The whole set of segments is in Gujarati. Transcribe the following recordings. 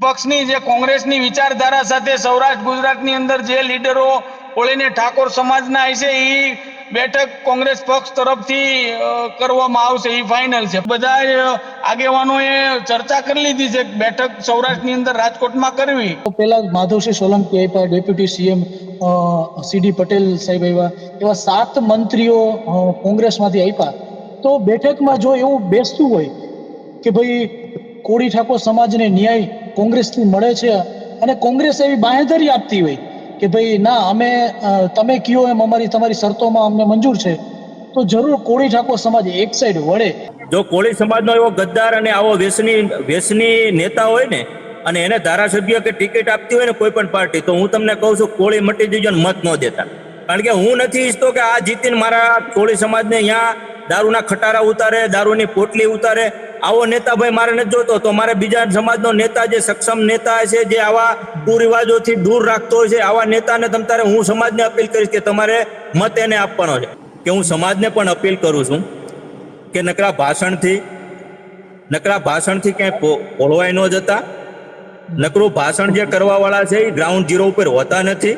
પક્ષની જે કોંગ્રેસની વિચારધારા સાથે સૌરાષ્ટ્ર ગુજરાતની અંદર જે લીડરો કોળીને ઠાકોર સમાજના હશે એ બેઠક કોંગ્રેસ પક્ષ તરફથી કરવામાં આવશે, એ ફાઇનલ છે. બધા આગેવાનોએ ચર્ચા કરી લીધી છે બેઠક સૌરાષ્ટ્રની અંદર રાજકોટમાં કરવી. પહેલા માધવસિંહ સોલંકી આપ્યા, ડેપ્યુટી સીએમ સીડી પટેલ સાહેબ આવ્યા, એવા 7 મંત્રીઓ કોંગ્રેસમાંથી આપ્યા. તો બેઠકમાં જો એવું બેસતું હોય કે ભાઈ કોળી ઠાકોર સમાજને ન્યાય કોંગ્રેસથી મળે છે અને કોંગ્રેસ એવી બાંહેધરી આપતી હોય કે ભાઈ ના અમે તમે કયો એમ તમારી શરતોમાં અમને મંજૂર છે, તો જરૂર કોળી ઠાકોર સમાજ એક સાઈડ વળે. જો કોળી સમાજનો એવો ગદ્દાર અને આવો વેસની નેતા હોય ને અને એને ધારાસભ્ય કે ટિકિટ આપતી હોય ને કોઈ પણ પાર્ટી, તો હું તમને કહું છું કોળી મટી જજો ને મત ન દેતા. કારણ કે હું નથી ઈચ્છતો કે આ જીતીને મારા કોળી સમાજને અહીંયા દારૂના ખટારા ઉતારે, દારૂની પોટલી ઉતારે. આવો નેતા ભાઈ મારે નથી જોતો. તો મારે બીજા સમાજનો નેતા, જે સક્ષમ નેતા છે, જે આવા કુરિવાજોથી દૂર રાખતો હોય છે, આવા નેતાને તમારે, હું સમાજને અપીલ કરીશ કે તમારે મત એને આપવાનો છે. કે હું સમાજને પણ અપીલ કરું છું કે નકરા ભાષણથી ક્યાંય પોળવાય ન જતા. નકરું ભાષણ જે કરવા વાળા છે એ ગ્રાઉન્ડ ઝીરો ઉપર હોતા નથી.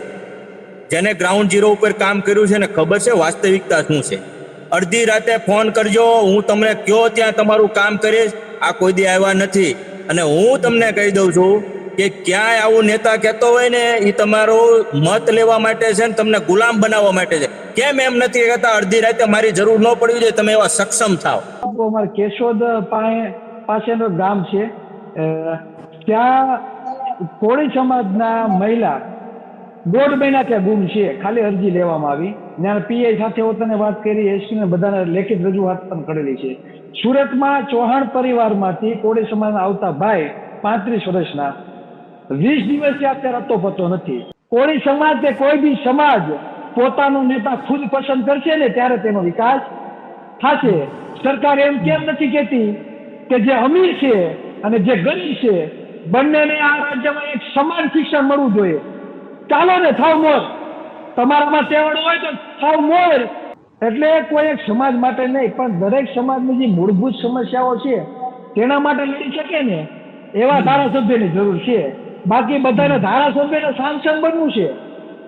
જેને ગ્રાઉન્ડ ઝીરો ઉપર કામ કર્યું છે ને ખબર છે વાસ્તવિકતા શું છે. અડધી રાતે ફોન કરજો, હું તમને કયો ત્યાં તમારું કામ કરીશ. આ કોઈ દી આવ્યા નથી. અને હું તમને કહી દઉં છું કે ક્યાંય આવું નેતા કહેતો હોય ને એ તમારો મત લેવા માટે છે ને તમને ગુલામ બનાવવા માટે છે. કેમ એમ નથી કહેતા અડધી રાતે મારી જરૂર ન પડવી જોઈએ, તમે એવા સક્ષમ થાવ. અમારે કેશોદ પાસેનું ગામ છે, ત્યાં કોળી સમાજના મહિલા 1.5 મહિના ત્યાં ગુમ છે. ખાલી અરજી લેવામાં આવી, ત્યાં પીઆઈ સાથે પોતાને વાત કરી, એસપી ને બધાને લેખિત રજૂઆત પણ કરેલી છે. સુરતમાં ચૌહાણ પરિવારમાંથી કોળી સમાજના આવતા ભાઈ 35 વર્ષના 20 દિવસથી અત્યારે અતો પતો નથી. કોળી સમાજ કે કોઈ બી સમાજ પોતાનો નેતા ખુદ પસંદ કરશે ને ત્યારે તેનો વિકાસ થશે. સરકાર એમ કેમ નથી કહેતી કે જે અમીર છે અને જે ગરીબ છે બંનેને આ રાજ્યમાં એક સમાન શિક્ષણ મળવું જોઈએ? ચાલો ને, થાવ મોર, તમારામાં તેવડ હોય તો થાવ મોર. એટલે કોઈ એક સમાજ માટે નહીં, પણ દરેક સમાજની જે મૂળભૂત સમસ્યાઓ છે તેના માટે લડી શકે ને એવા ધારાસભ્યની જરૂર છે. બાકી બધાને ધારાસભ્યને સાંસદ બનવું છે,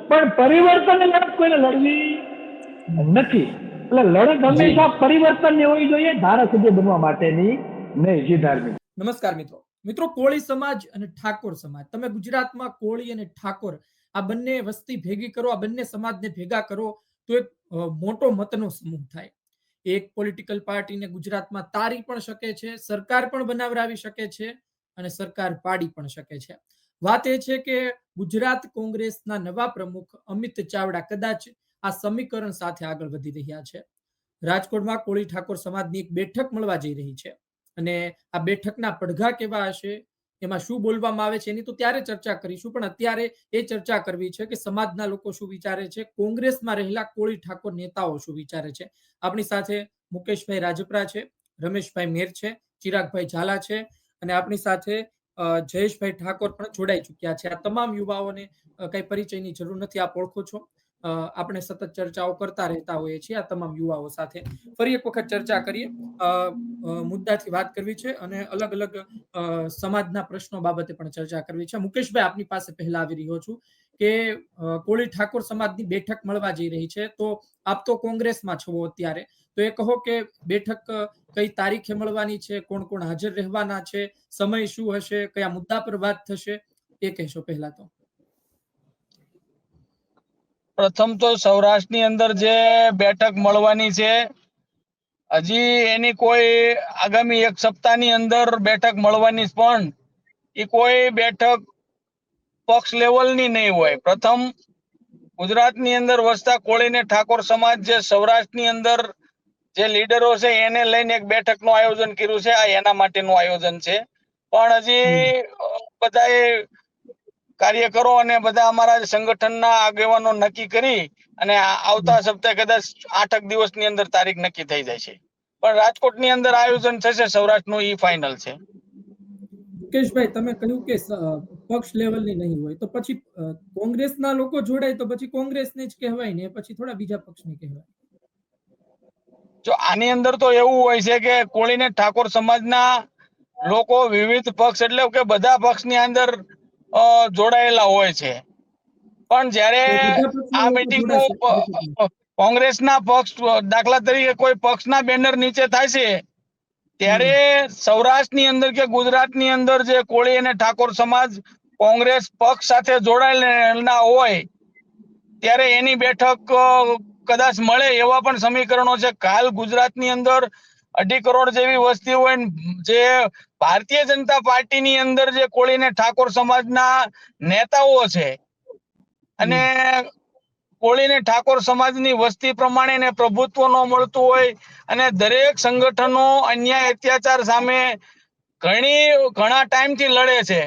પણ પરિવર્તનની લડત કોઈને લડવી નથી. એટલે લડત હંમેશા પરિવર્તનની હોવી જોઈએ, ધારાસભ્ય બનવા માટેની નહીં. જી ધાર્મિક. નમસ્કાર મિત્રો, કોળી સમાજ અને ઠાકોર સમાજ, તમે ગુજરાતમાં કોળી અને ઠાકોર આ બંને વસ્તી ભેગી કરો, આ બંને સમાજને ભેગા કરો તો એક મોટો મતનો સમૂહ થાય. એક પોલિટિકલ પાર્ટીને ગુજરાતમાં તારી પણ શકે છે, સરકાર પણ બનાવરાવી શકે છે અને સરકાર પાડી પણ શકે છે. વાત એ છે કે ગુજરાત કોંગ્રેસના નવા પ્રમુખ અમિત ચાવડા કદાચ આ સમીકરણ સાથે આગળ વધી રહ્યા છે. રાજકોટમાં કોળી ઠાકોર સમાજની એક બેઠક મળવા જઈ રહી છે અને આ બેઠકના પડઘા કેવા હશે, એમાં શું બોલવામાં આવે છે એની તો ત્યારે ચર્ચા કરીશું, પણ અત્યારે એ ચર્ચા કરવી છે કે સમાજના લોકો શું વિચારે છે, કોંગ્રેસમાં રહેલા કોળી ઠાકોર નેતાઓ શું વિચારે છે. આપણી સાથે મુકેશભાઈ રાજપરા છે, રમેશભાઈ મેર છે, ચિરાગભાઈ ઝાલા છે અને આપણી સાથે જયેશભાઈ ઠાકોર પણ જોડાઈ ચુક્યા છે. આ તમામ યુવાઓને કઈ પરિચયની જરૂર નથી, આપ ઓળખો છો. આપણે સતત ચર્ચાઓ કરતા રહેતા હોઈએ છીએ આ તમામ યુવાઓ સાથે. ફરી એક વખત ચર્ચા કરીએ, મુદ્દાથી વાત કરવી છે અને અલગ અલગ સમાજના પ્રશ્નો બાબતે પણ ચર્ચા કરવી છે. મુકેશભાઈ, આપની પાસે પહેલા આવી રહ્યો છું કે કોળી ઠાકોર સમાજની બેઠક મળવા જઈ રહી છે, તો આપ તો કોંગ્રેસમાં છો અત્યારે, તો એ કહો કે બેઠક કઈ તારીખે મળવાની છે, કોણ કોણ હાજર રહેવાના છે, સમય શું હશે, કયા મુદ્દા પર વાત થશે, એ કહેશો પહેલા તો. પ્રથમ તો સૌરાષ્ટ્રની અંદર જે બેઠક મળવાની છે, હજી એની કોઈ આગામી 1 સપ્તાહની અંદર બેઠક મળવાની, પણ એ કોઈ બેઠક પક્ષ લેવલની નહીં હોય. પ્રથમ ગુજરાતની અંદર વસતા કોળી ને ઠાકોર સમાજ જે સૌરાષ્ટ્રની અંદર જે લીડરો છે એને લઈને એક બેઠકનું આયોજન કર્યું છે. આ એના માટેનું આયોજન છે. પણ હજી બધાએ કાર્યકરો અને બધા અમારા સંગઠનના આગેવાનો નક્કી કરી અને આવતા સપ્તાહે કદાચ 8 દિવસની અંદર તારીખ નક્કી થઈ જાય છે. પણ રાજકોટની અંદર આયોજન થશે સૌરાષ્ટ્રનું, ઈ ફાઇનલ છે. મુકેશભાઈ, તમે કહ્યું કે પક્ષ લેવલની નહીં હોય, તો પછી કોંગ્રેસના લોકો જોડાય તો પછી કોંગ્રેસને જ કહેવાય ને, પછી થોડા બીજા પક્ષને કહેવાય? જો આની અંદર તો એવું હોય છે કે કોળી ને ઠાકોર સમાજના લોકો વિવિધ પક્ષ એટલે કે બધા પક્ષની અંદર જોડાયેલા હોય છે, પણ જ્યારે તો બધા પક્ષના આ લોકો મીટિંગો જોડાશે બેઠકમાં. કોંગ્રેસના પક્ષ દાખલા તરીકે કોઈ પક્ષના બેનર નીચે થાય છે, ત્યારે સૌરાષ્ટ્રની અંદર કે ગુજરાતની અંદર જે કોળી અને ઠાકોર સમાજ કોંગ્રેસ પક્ષ સાથે જોડાયેલા હોય ત્યારે એની બેઠક કદાચ મળે એવા પણ સમીકરણો છે. કાલ ગુજરાતની અંદર 2.5 કરોડ જેવી વસ્તી હોય ને જે ભારતીય જનતા પાર્ટીની અંદર જે કોળી અને ઠાકોર સમાજના નેતાઓ છે અને કોળી ને ઠાકોર સમાજની વસ્તી પ્રમાણે ને પ્રભુત્વ ન મળતું હોય અને દરેક સંગઠનો અન્યાય અત્યાચાર સામે ઘણા ટાઈમથી લડે છે,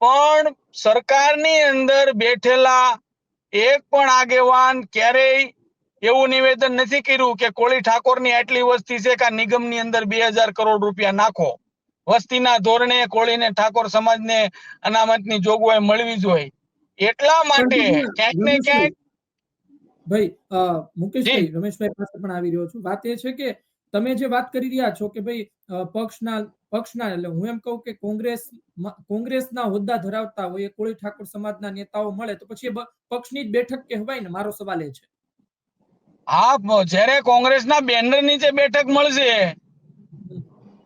પણ સરકારની અંદર બેઠેલા એક પણ આગેવાન ક્યારેય એવું નિવેદન નથી કર્યું કે કોળી ઠાકોરની આટલી વસ્તી છે કે નિગમની અંદર 2000 કરોડ રૂપિયા નાખો. વસ્તીના ધોરણે કોળી ને ઠાકોર સમાજને અનામતની જોગવાઈ મળવી જોઈએ. એટલા માટે ક્યાંક ને ક્યાંક ભાઈ મુકેશભાઈ, રમેશભાઈ પાસે પણ આવી રહ્યો છું. વાત એ છે કે તમે જે વાત કરી રહ્યા છો કે ભાઈ પક્ષના એટલે હું એમ કહું કે કોંગ્રેસના હોદ્દા ધરાવતા હોય કોળી ઠાકોર સમાજના નેતાઓ મળે તો પછી પક્ષની જ બેઠક કહેવાય ને. મારો સવાલ એ છે. હા, જ્યારે કોંગ્રેસના બેનર નીચે બેઠક મળશે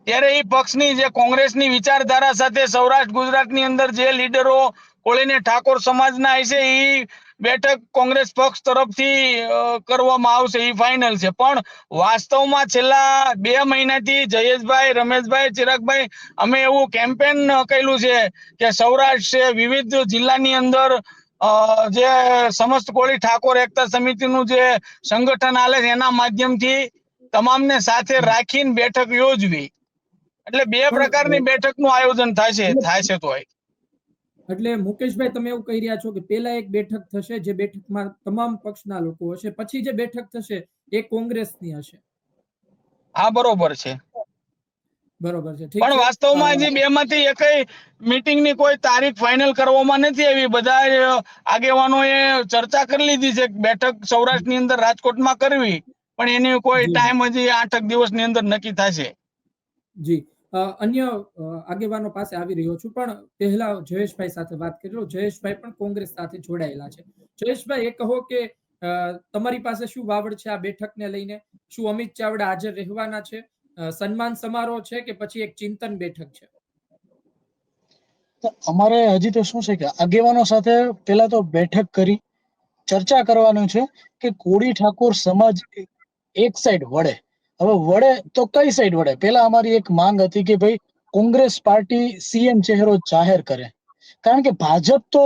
ત્યારે એ પક્ષની જે કોંગ્રેસની વિચારધારા સાથે સૌરાષ્ટ્ર ગુજરાતની અંદર જે લીડરો કોળી ને ઠાકોર સમાજના હશે એ બેઠક કોંગ્રેસ પક્ષ તરફથી કરવામાં આવશે, એ ફાઇનલ છે. પણ વાસ્તવમાં છેલ્લા 2 મહિનાથી જયેશભાઈ, રમેશભાઈ, ચિરાગભાઈ અમે એવું કેમ્પેન કર્યું છે કે સૌરાષ્ટ્ર છે વિવિધ જિલ્લાની અંદર જે સમસ્ત કોળી ઠાકોર એકતા સમિતિનું જે સંગઠન આલે છે એના માધ્યમથી તમામને સાથે રાખીને બેઠક યોજવી. એટલે 2 પ્રકારની બેઠકનું આયોજન થાય છે તો એટલે મુકેશભાઈ, તમે એવું કહી રહ્યા છો કે પહેલા એક બેઠક થશે જે બેઠકમાં તમામ પક્ષના લોકો હશે, પછી જે બેઠક થશે એ કોંગ્રેસની હશે. હા, બરોબર છે. બરોબર છે, ઠીક પણ છે. વાસ્તવમાં હજી 2 માંથી એકય મીટિંગની કોઈ તારીખ ફાઇનલ કરવામાં નથી આવી. બધા આગેવાનોએ ચર્ચા કરી લીધી છે બેઠક સૌરાષ્ટ્રની અંદર રાજકોટમાં કરવી, પણ એની કોઈ ટાઈમ હજી 8 દિવસની અંદર નક્કી થશે. જી, અન્ય આગેવાનો પાસે આવી રહ્યો છું, પણ પહેલા જયેશભાઈ સાથે વાત કરી લો. જયેશભાઈ પણ કોંગ્રેસ સાથે જોડાયેલા છે. જયેશભાઈ, એ કહો કે તમારી પાસે શું વાવડ છે આ બેઠકને લઈને? શું અમિત ચાવડા હાજર રહેવાના છે? સન્માન સમારોહ છે કે પછી એક ચિંતન બેઠક છે? અમારે હજી તો શું છે કે આગેવાનો સાથે પેલા તો બેઠક કરી ચર્ચા કરવાનું છે કે કોળી ઠાકોર સમાજ એક સાઈડ વળે. હવે વળે તો કઈ સાઈડ વળે? પેલા અમારી એક માંગ હતી કે ભાઈ કોંગ્રેસ પાર્ટી સીએમ ચહેરો જાહેર કરે, કારણ કે ભાજપ તો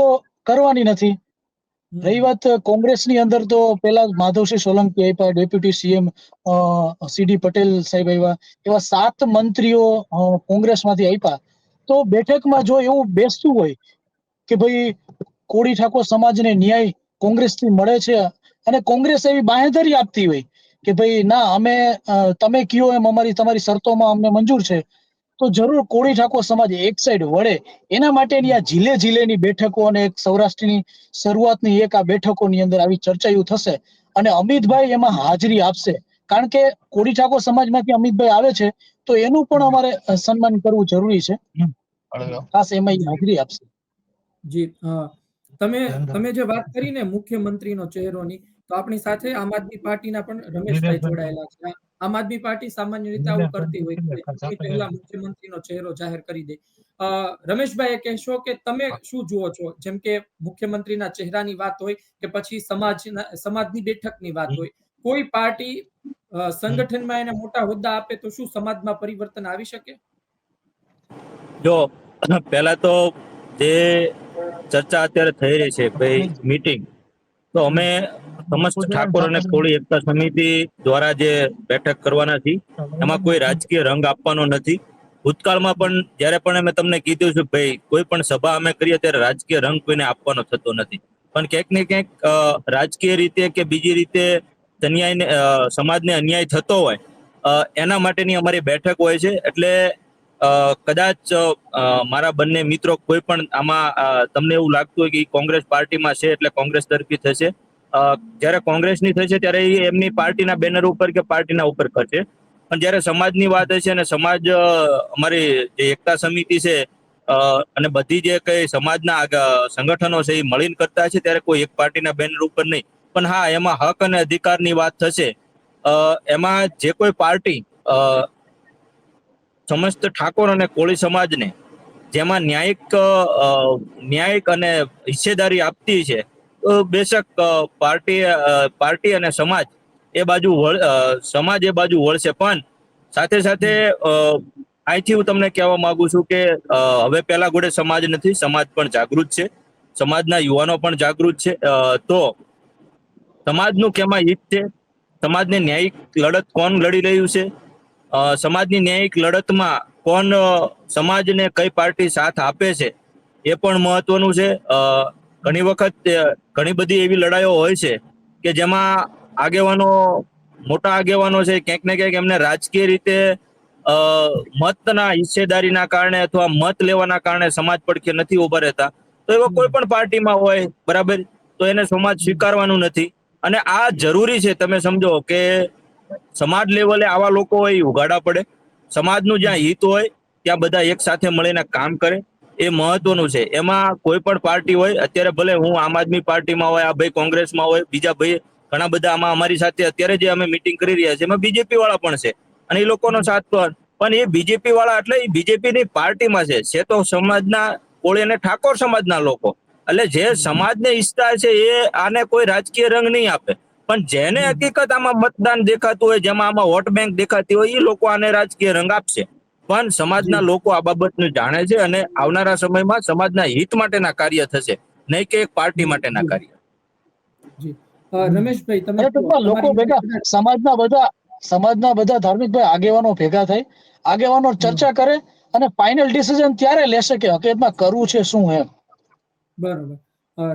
કરવાની નથી. રહી વાત કોંગ્રેસની અંદર તો પેલા માધવસિંહ સોલંકી આપ્યા, ડેપ્યુટી સીએમ સીડી પટેલ સાહેબ આવ્યા, એવા 7 મંત્રીઓ કોંગ્રેસમાંથી આપ્યા. તો બેઠકમાં જો એવું બેસતું હોય કે ભાઈ કોળી ઠાકોર સમાજને ન્યાય કોંગ્રેસથી મળે છે અને કોંગ્રેસ એવી બાંહેધરી આપતી હોય કે ભાઈ ના, અમે તમે કયો એમ તમારી શરતોમાં અમને મંજૂર છે, તો જરૂર કોળી ઠાકોર સમાજ એક સાઈડ વળે. એના માટેની આ જિલ્લેની બેઠકો અને એક સૌરાષ્ટ્રની શરૂઆતની એક આ બેઠકોની અંદર આવી ચર્ચાઓ થશે અને અમિતભાઈ એમાં હાજરી આપશે, કારણ કે કોળી ઠાકોર સમાજમાંથી અમિતભાઈ આવે છે તો એનું પણ અમારે સન્માન કરવું જરૂરી છે. ખાસ એમાં હાજરી આપશે. જી, તમે જે વાત કરી ને મુખ્યમંત્રીનો ચહેરોની, તો આપણી સાથે આમ આદમી પાર્ટીના પણ રમેશભાઈ જોડાયેલા છે. આમ આદમી પાર્ટી સામાન્ય રીતે આવું કરતી હોય કે ચૂંટણી પહેલા મુખ્યમંત્રીનો ચહેરો જાહેર કરી દે. રમેશભાઈ, એ કહેશો કે તમે શું જુઓ છો? જેમ કે મુખ્યમંત્રીના ચહેરાની વાત હોય કે પછી સમાજની બેઠકની વાત હોય, કોઈ પાર્ટી સંગઠનમાં એને મોટા હોદ્દા આપે તો શું સમાજમાં પરિવર્તન આવી શકે? જો પહેલા તો જે ચર્ચા અત્યારે થઈ રહી છે ભાઈ મીટિંગ, તો અમે સમસ્ત ઠાકોર અને કોળી એકતા સમિતિ દ્વારા જે બેઠક કરવાના છીએ એમાં કોઈ રાજકીય રંગ આપવાનો નથી. ભૂતકાળમાં પણ જ્યારે પણ અમે તમને કીધું છે ભાઈ કોઈ પણ સભા અમે કરીએ ત્યારે રાજકીય રંગ કોઈને આપવાનો થતો નથી, પણ ક્યાંક ને ક્યાંક રાજકીય રીતે કે બીજી રીતે સમાજને અન્યાય થતો હોય એના માટેની અમારી બેઠક હોય છે. એટલે કદાચ મારા બંને મિત્રો કોઈ પણ આમાં તમને એવું લાગતું હોય કે કોંગ્રેસ પાર્ટીમાં છે એટલે કોંગ્રેસ તરફી થશે, જ્યારે કોંગ્રેસની થશે ત્યારે એ એમની પાર્ટીના બેનર ઉપર કે પાર્ટીના ઉપર કરશે. પણ જ્યારે સમાજની વાત હશે અને સમાજ અમારી જે એકતા સમિતિ છે અને બધી જે કઈ સમાજના સંગઠનો છે એ મળીને કરતા છે, ત્યારે કોઈ એક પાર્ટીના બેનર ઉપર નહીં. પણ હા, એમાં હક અને અધિકારની વાત થશે. એમાં જે કોઈ પાર્ટી સમસ્ત ઠાકોર અને કોળી સમાજને જેમાં ન્યાયિક અને હિસ્સેદારી આપતી છે, તો બેશક પાર્ટી અને સમાજ એ બાજુ વળશે. પણ સાથે સાથે અહીંથી હું તમને કહેવા માંગુ છું કે હવે પેલા ગોળે સમાજ નથી, સમાજ પણ જાગૃત છે, સમાજના યુવાનો પણ જાગૃત છે. તો સમાજનું કેમાં હિત છે, સમાજને ન્યાયિક લડત કોણ લડી રહ્યું છે, સમાજની ન્યાયિક લડતમાં કોણ સમાજને કઈ પાર્ટી સાથ આપે છે, એ પણ મહત્વનું છે. ઘણી વખત ઘણી બધી એવી લડાઈઓ હોય છે કે જેમાં મોટા આગેવાનો છે, ક્યાંક ને ક્યાંક એમને રાજકીય રીતે મતના હિસ્સેદારીના કારણે અથવા મત લેવાના કારણે સમાજ પડખે નથી ઉભા રહેતા. તો એવા કોઈ પણ પાર્ટીમાં હોય, બરાબર, તો એને સમાજ સ્વીકારવાનું નથી. અને આ જરૂરી છે. તમે સમજો કે સમાજ લેવલે આવા લોકો હોય ઉગાડા પડે, સમાજનું જ્યાં હિત હોય ત્યાં બધા એક સાથે મળીને કામ કરે, એ મહત્વનું છે. એમાં કોઈ પણ પાર્ટી હોય, અત્યારે ભલે હું આમ આદમી પાર્ટીમાં હોય, આ ભાઈ કોંગ્રેસમાં હોય, બીજા ભાઈ ઘણા બધા આમાં અમારી સાથે અત્યારે જે અમે મિટિંગ કરી રહ્યા છીએ એમાં બીજેપી વાળા પણ છે, અને એ લોકોનો સાથ પણ એ બીજેપી વાળા એટલે એ બીજેપીની પાર્ટીમાં છે તો સમાજના કોળી અને ઠાકોર સમાજના લોકો. એટલે જે સમાજને ઈચ્છતા છે એ આને કોઈ રાજકીય રંગ નહીં આપે, પણ જેને હકીકત આમાં મતદાન દેખાતું હોય, જેમાં આમાં વોટ બેંક દેખાતી હોય, એ લોકો આને રાજકીય રંગ આપશે. પણ સમાજના લોકો આ બાબતને જાણે છે અને આવનારા સમયમાં સમાજના હિત માટેના કાર્ય થશે, નહીં કે એક પાર્ટી માટેના કાર્ય. જી રમેશભાઈ, તમે અને ટૂંકમાં લોકો ભેગા, સમાજના બધા ધાર્મિક ભાઈ આગેવાનો ભેગા થઈ, આગેવાનો ચર્ચા કરે અને ફાઇનલ ડિસિઝન ત્યારે લેશે કે હકીકતમાં કરવું છે શું એમ. બરોબર.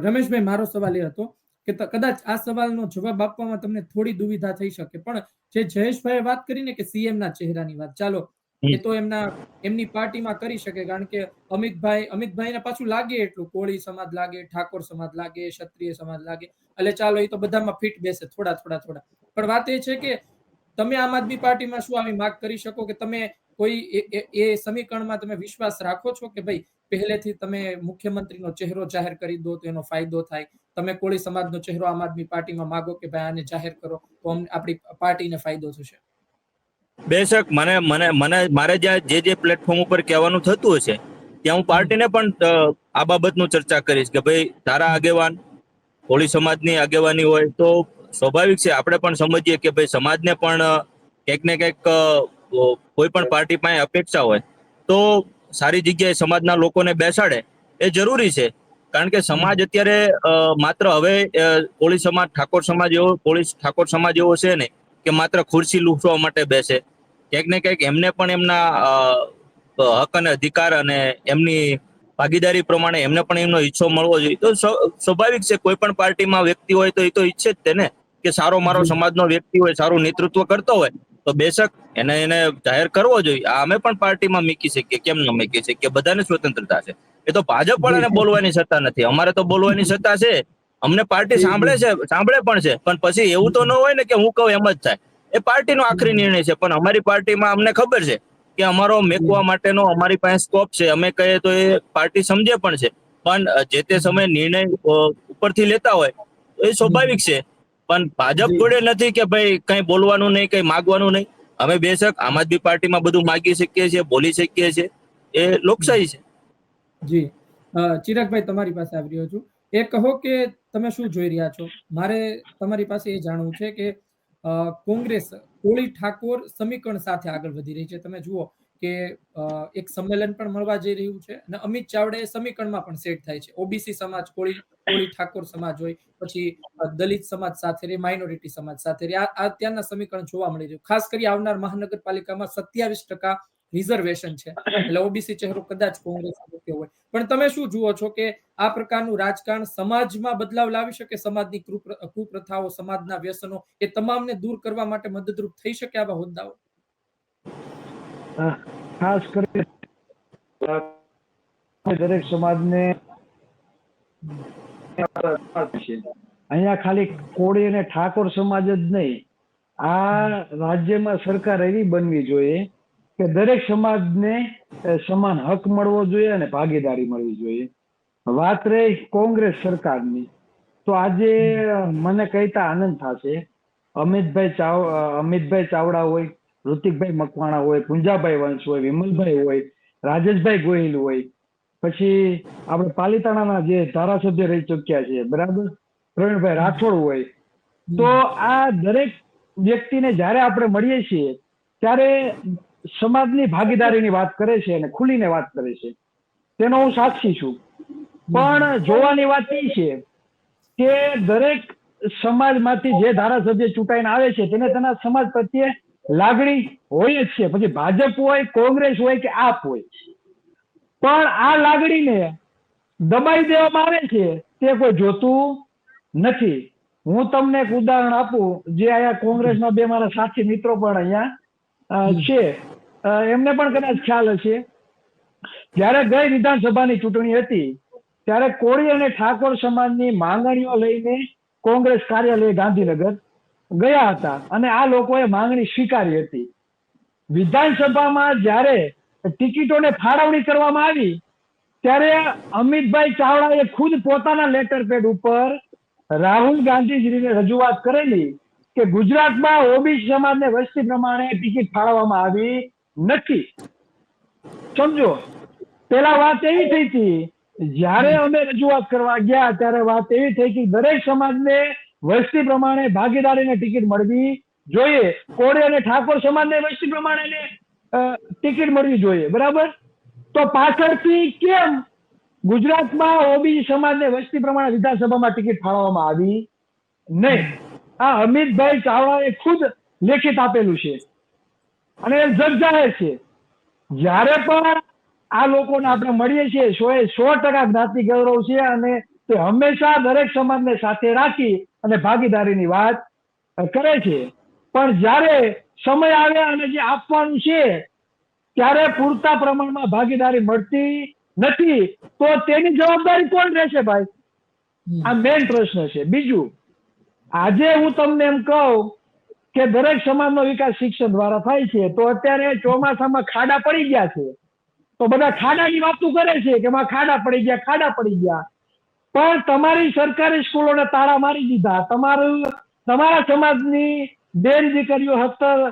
રમેશભાઈ, મારો સવાલ એ હતો કે કદાચ આ સવાલનો જવાબ આપવામાં તમને થોડી દુવિધા થઈ શકે, પણ જે જયેશભાઈએ વાત કરીને કે સીએમ ના ચહેરાની વાત, ચાલો એ તો એમની પાર્ટીમાં કરી શકે, કારણ કે અમિતભાઈને પાછું લાગે એટલું, કોળી સમાજ લાગે, ઠાકોર સમાજ લાગે, ક્ષત્રિય સમાજ લાગે, એટલે ચાલો એ તો બધામાં ફિટ બેસે થોડા. પણ વાત એ છે કે તમે આમ આદમી પાર્ટીમાં શું આવી માગ કરી શકો કે તમે કોઈ એ સમીકરણમાં તમે વિશ્વાસ રાખો છો કે ભાઈ પહેલેથી તમે મુખ્યમંત્રીનો ચહેરો જાહેર કરી દો તો એનો ફાયદો થાય, તમે કોળી સમાજનો ચહેરો આમ આદમી પાર્ટીમાં માગો કે ભાઈ આને જાહેર કરો તો આપણી પાર્ટીને ફાયદો થશે? બેશક મારે જે પ્લેટફોર્મ ઉપર કહેવાનું થતું હશે ત્યાં હું પાર્ટીને પણ આ બાબતનું ચર્ચા કરીશ કે ભાઈ તારા આગેવાન કોળી સમાજની આગેવાની હોય તો સ્વાભાવિક છે આપણે પણ સમજીએ કે ભાઈ સમાજને પણ ક્યાંક ને ક્યાંક કોઈ પણ પાર્ટી પાસે અપેક્ષા હોય તો સારી જગ્યાએ સમાજના લોકોને બેસાડે એ જરૂરી છે. કારણ કે સમાજ અત્યારે માત્ર હવે કોળી ઠાકોર સમાજ એવો છે ને કે માત્ર ખુરશી લૂંટવા માટે બેસે. ક્યાંક ને ક્યાંક એમને પણ એમના હક અને અધિકાર અને એમની ભાગીદારી પ્રમાણે એમને પણ એમનો હિસ્સો મળવો જોઈએ. તો સ્વાભાવિક છે કોઈ પણ પાર્ટીમાં વ્યક્તિ હોય તો એ તો ઈચ્છે જ તેને કે સારો મારો સમાજનો વ્યક્તિ હોય, સારું નેતૃત્વ કરતો હોય તો બેશક એને જાહેર કરવો જોઈએ. અમે પણ પાર્ટીમાં મૂકી શકીએ, કેમ ન મૂકી શકીએ? બધાને સ્વતંત્રતા છે. એ તો ભાજપ વાળાને બોલવાની સત્તા નથી, અમારે તો બોલવાની સત્તા છે. અમને પાર્ટી સાંભળે પણ છે, પણ પછી એવું તો ન હોય ને કે હું કહું એમ જ થાય. એ પાર્ટીનો આખરી નિર્ણય છે. પણ અમારી પાર્ટીમાં અમને ખબર છે કે અમારો મેકવા માટેનો અમારી પાસે સ્કોપ છે. અમે કહીએ તો એ પાર્ટી સમજે પણ છે. પણ જે તે સમયે નિર્ણય ઉપરથી લેતા હોય તો એ સ્વાભાવિક છે. પણ ભાજપ જોડે નથી કે ભાઈ કઈ બોલવાનું નહીં, કઈ માગવાનું નહીં. અમે બેશક આમ આદમી પાર્ટીમાં બધું માગી શકીએ છીએ, બોલી શકીએ છીએ. એ લોકશાહી છે. જી ચિરાગભાઈ, તમારી પાસે આવી રહ્યો છું. એ કહો કે તમે શું જોઈ રહ્યા છો? મારે તમારી પાસે એ જાણવું છે કે કોંગ્રેસ કોળી ઠાકોર સમીકરણ સાથે આગળ વધી રહી છે. તમે જુઓ કે એક સંમેલન પણ મળવા જઈ રહ્યું છે અને અમિત ચાવડા એ સમીકરણમાં પણ સેટ થાય છે. ઓબીસી સમાજ, કોળી ઠાકોર સમાજ હોય, પછી દલિત સમાજ સાથે રે, માઇનોરિટી સમાજ સાથે રે, આ ત્યાંના સમીકરણ જોવા મળી રહ્યું. ખાસ કરી આવનાર મહાનગરપાલિકામાં 27% રિઝર્વેશન છે, એટલે ઓબીસી ચહેરો કદાચ કોંગ્રેસ મૂક્યો હોય. પણ તમે શું જુઓ છો કે આ પ્રકારનું રાજકારણ સમાજમાં બદલાવ લાવી શકે? સમાજની કુપ્રથાઓ, સમાજના વ્યસનો એ તમામને દૂર કરવા માટે મદદરૂપ થઈ શકે આવા હોદ્દાઓ? ખાસ કરીને દરેક સમાજને અહીંયા ખાલી કોળી અને ઠાકોર સમાજ જ નહીં, આ રાજ્યમાં સરકાર એવી બનવી જોઈએ કે દરેક સમાજને સમાન હક મળવો જોઈએ અને ભાગીદારી મળવી જોઈએ. વાત રહી કોંગ્રેસ સરકારની, તો આજે મને કહેતા આનંદ થશે, અમિતભાઈ ચાવડા હોય, ઋતિકભાઈ મકવાણા હોય, પુંજાભાઈ વંશ હોય, વિમલભાઈ હોય, રાજેશભાઈ ગોહિલ હોય, પછી આપણે પાલિતાણાના જે ધારાસભ્ય રહી ચૂક્યા છે, બરાબર, પ્રવીણભાઈ રાઠોડ હોય. તો આ દરેક વ્યક્તિને જ્યારે આપણે મળીએ છીએ ત્યારે સમાજની ભાગીદારીની વાત કરે છે અને ખુલીને વાત કરે છે, તેનો હું સાક્ષી છું. પણ જોવાની વાત એ છે કે દરેક સમાજમાંથી જે ધારાસભ્ય ચૂંટાઈને આવે છે તેને તેના સમાજ પ્રત્યે લાગણી હોય જ છે, પછી ભાજપ હોય, કોંગ્રેસ હોય કે આપ હોય, પણ આ લાગણીને દબાઈ દેવામાં આવે છે તે કોઈ જોતું નથી. હું તમને એક ઉદાહરણ આપું, જે અહીંયા કોંગ્રેસના બે મારા સાથી મિત્રો પણ અહીંયા છે, એમને પણ કદાચ ખ્યાલ હશે. જ્યારે ગઈ વિધાનસભાની ચૂંટણી હતી ત્યારે કોળી અને ઠાકોર સમાજની માંગણીઓ લઈને કોંગ્રેસ કાર્યાલય ગાંધીનગર ગયા હતા અને આ લોકોએ માંગણી સ્વીકારી હતી. વિધાનસભામાં જ્યારે ટિકિટોને ફાળવણી કરવામાં આવી ત્યારે અમિતભાઈ ચાવડાએ ખુદ પોતાના લેટર પેડ ઉપર રાહુલ ગાંધીજીને રજૂઆત કરેલી કે ગુજરાતમાં ઓબીસી સમાજને વસ્તી પ્રમાણે ટિકિટ ફાળવવામાં આવી નથી. સમજો, પેલા વાત એવી થઈ હતી, જ્યારે અમે રજૂઆત કરવા ગયા ત્યારે વાત એવી થઈ કે દરેક સમાજને વસ્તી પ્રમાણે ભાગીદારીને ટિકિટ મળવી જોઈએ, કોળી અને ઠાકોર સમાજને વસ્તી પ્રમાણે ટિકિટ મળવી જોઈએ, બરાબર. તો પાછળથી કેમ ગુજરાતમાં ઓબીસી સમાજને વસ્તી પ્રમાણે વિધાનસભામાં ટિકિટ ફાળવવામાં આવી નહીં? આ અમિતભાઈ ચાવડાએ ખુદ લેખિત આપેલું છે અને એ જગજાહેર છે. જ્યારે પણ આ લોકોને આપણે મળીએ છીએ 100% જ્ઞાતિ ગૌરવ છે અને તે હંમેશા દરેક સમાજને સાથે રાખી અને ભાગીદારીની વાત કરે છે. પણ જ્યારે સમય આવે અને જે આપવાનું છે ત્યારે પૂરતા પ્રમાણમાં ભાગીદારી મળતી નથી, તો તેની જવાબદારી કોણ રહેશે ભાઈ? આ મેઇન પ્રશ્ન છે. બીજું, આજે હું તમને એમ કહું કે દરેક સમાજનો વિકાસ શિક્ષણ દ્વારા થાય છે, તો અત્યારે ચોમાસામાં ખાડા પડી ગયા છે તો બધા ખાડાની વાતો કરે છે કે માં ખાડા પડી ગયા, પણ તમારી સરકારી સ્કૂલોને તાળા મારી દીધા. તમારા સમાજની બેન દીકરીઓ 17,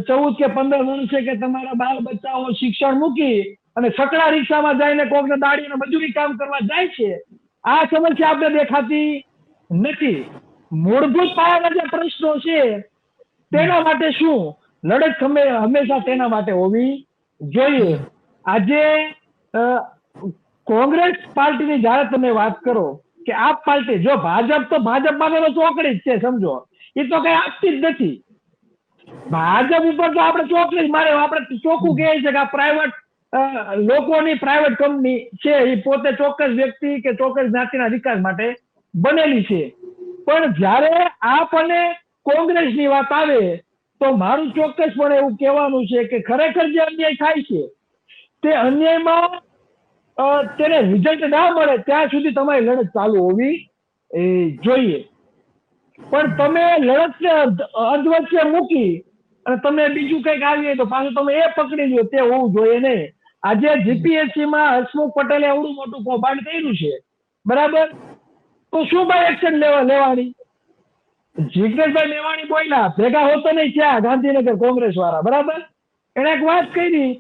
14 કે 15 વર્ષે કે તમારા બાળ બચ્ચાઓ શિક્ષણ મૂકી અને સકડા રિક્ષામાં જઈને કોકને દાડીને મજૂરી કામ કરવા જાય છે. આ સમસ્યા આપણે દેખાતી નથી. મૂળભૂત પાયાના જે પ્રશ્નો છે તેના માટે શું લડત હંમેશા તેના માટે હોવી જોઈએ. આજે કોંગ્રેસ પાર્ટીની જયારે તમે વાત કરો કે આપ પાર્ટી, જો ભાજપ માટે તો ચોકડી જ છે, સમજો, એ તો કઈ આપતી જ નથી. ભાજપ ઉપર તો આપણે ચોકડી જ મારે, આપણે ચોખ્ખું કહે છે કે આ પ્રાઇવેટ લોકોની પ્રાઇવેટ કંપની છે, એ પોતે ચોક્કસ વ્યક્તિ કે ચોક્કસ જ્ઞાતિના વિકાસ માટે બનેલી છે. પણ જ્યારે આપ અને કોંગ્રેસની વાત આવે તો મારું ચોક્કસપણે એવું કહેવાનું છે કે ખરેખર જે અન્યાય થાય છે તે અન્યાયમાં તેને રિઝલ્ટ ના મળે ત્યાં સુધી તમારી લડત ચાલુ હોવી જોઈએ. પણ તમે લડતને અધવચ્ચે મૂકી અને તમે બીજું કંઈક આવીએ તો પાછું તમે એ પકડી લો, તે હોવું જોઈએ નહીં. આજે જીપીએસસી માં હસમુખ પટેલે એવડું મોટું કૌભાંડ કર્યું છે, બરાબર, તો શું ભાઈ એક્શન લેવાની? જિગ્નેશભાઈ મેવાણી બોલ્યા, ભેગા હોતો નહીં ત્યાં ગાંધીનગર કોંગ્રેસ વાળા, બરાબર, એને એક વાત કરી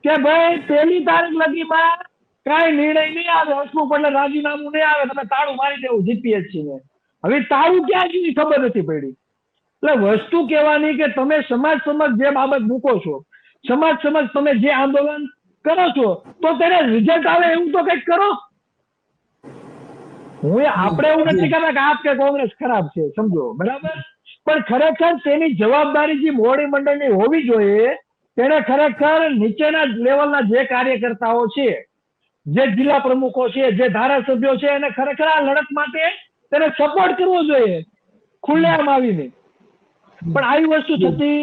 કે ભાઈ 1લી તારીખ લગીમાં કાંઈ નિર્ણય નહીં આવે, હસમુખ પટેલ રાજીનામું નહીં આવે, તમે તાળું મારી દેવું જીપીએસસી ને. હવે તાળું ક્યાં સુધી ખબર નથી પડી. એટલે વસ્તુ કહેવાની કે તમે સમાજ સમક્ષ જે બાબત મૂકો છો, સમાજ સમક્ષ તમે જે આંદોલન કરો છો, તો તેને રિઝલ્ટ આવે એવું તો કંઈક કરો. આપણે એવું નથી કહેતા કે આપ કે કોંગ્રેસ ખરાબ છે, સમજો, બરાબર, પણ ખરેખર તેની જવાબદારી જે મોવડી મંડળની હોવી જોઈએ, તેને ખરેખર નીચેના લેવલના જે કાર્યકર્તાઓ છે, જે જિલ્લા પ્રમુખો છે, જે ધારાસભ્યો છે, એને ખરેખર આ લડત માટે તેને સપોર્ટ કરવો જોઈએ ખુલ્લેઆમ આવીને. પણ આવી વસ્તુ થતી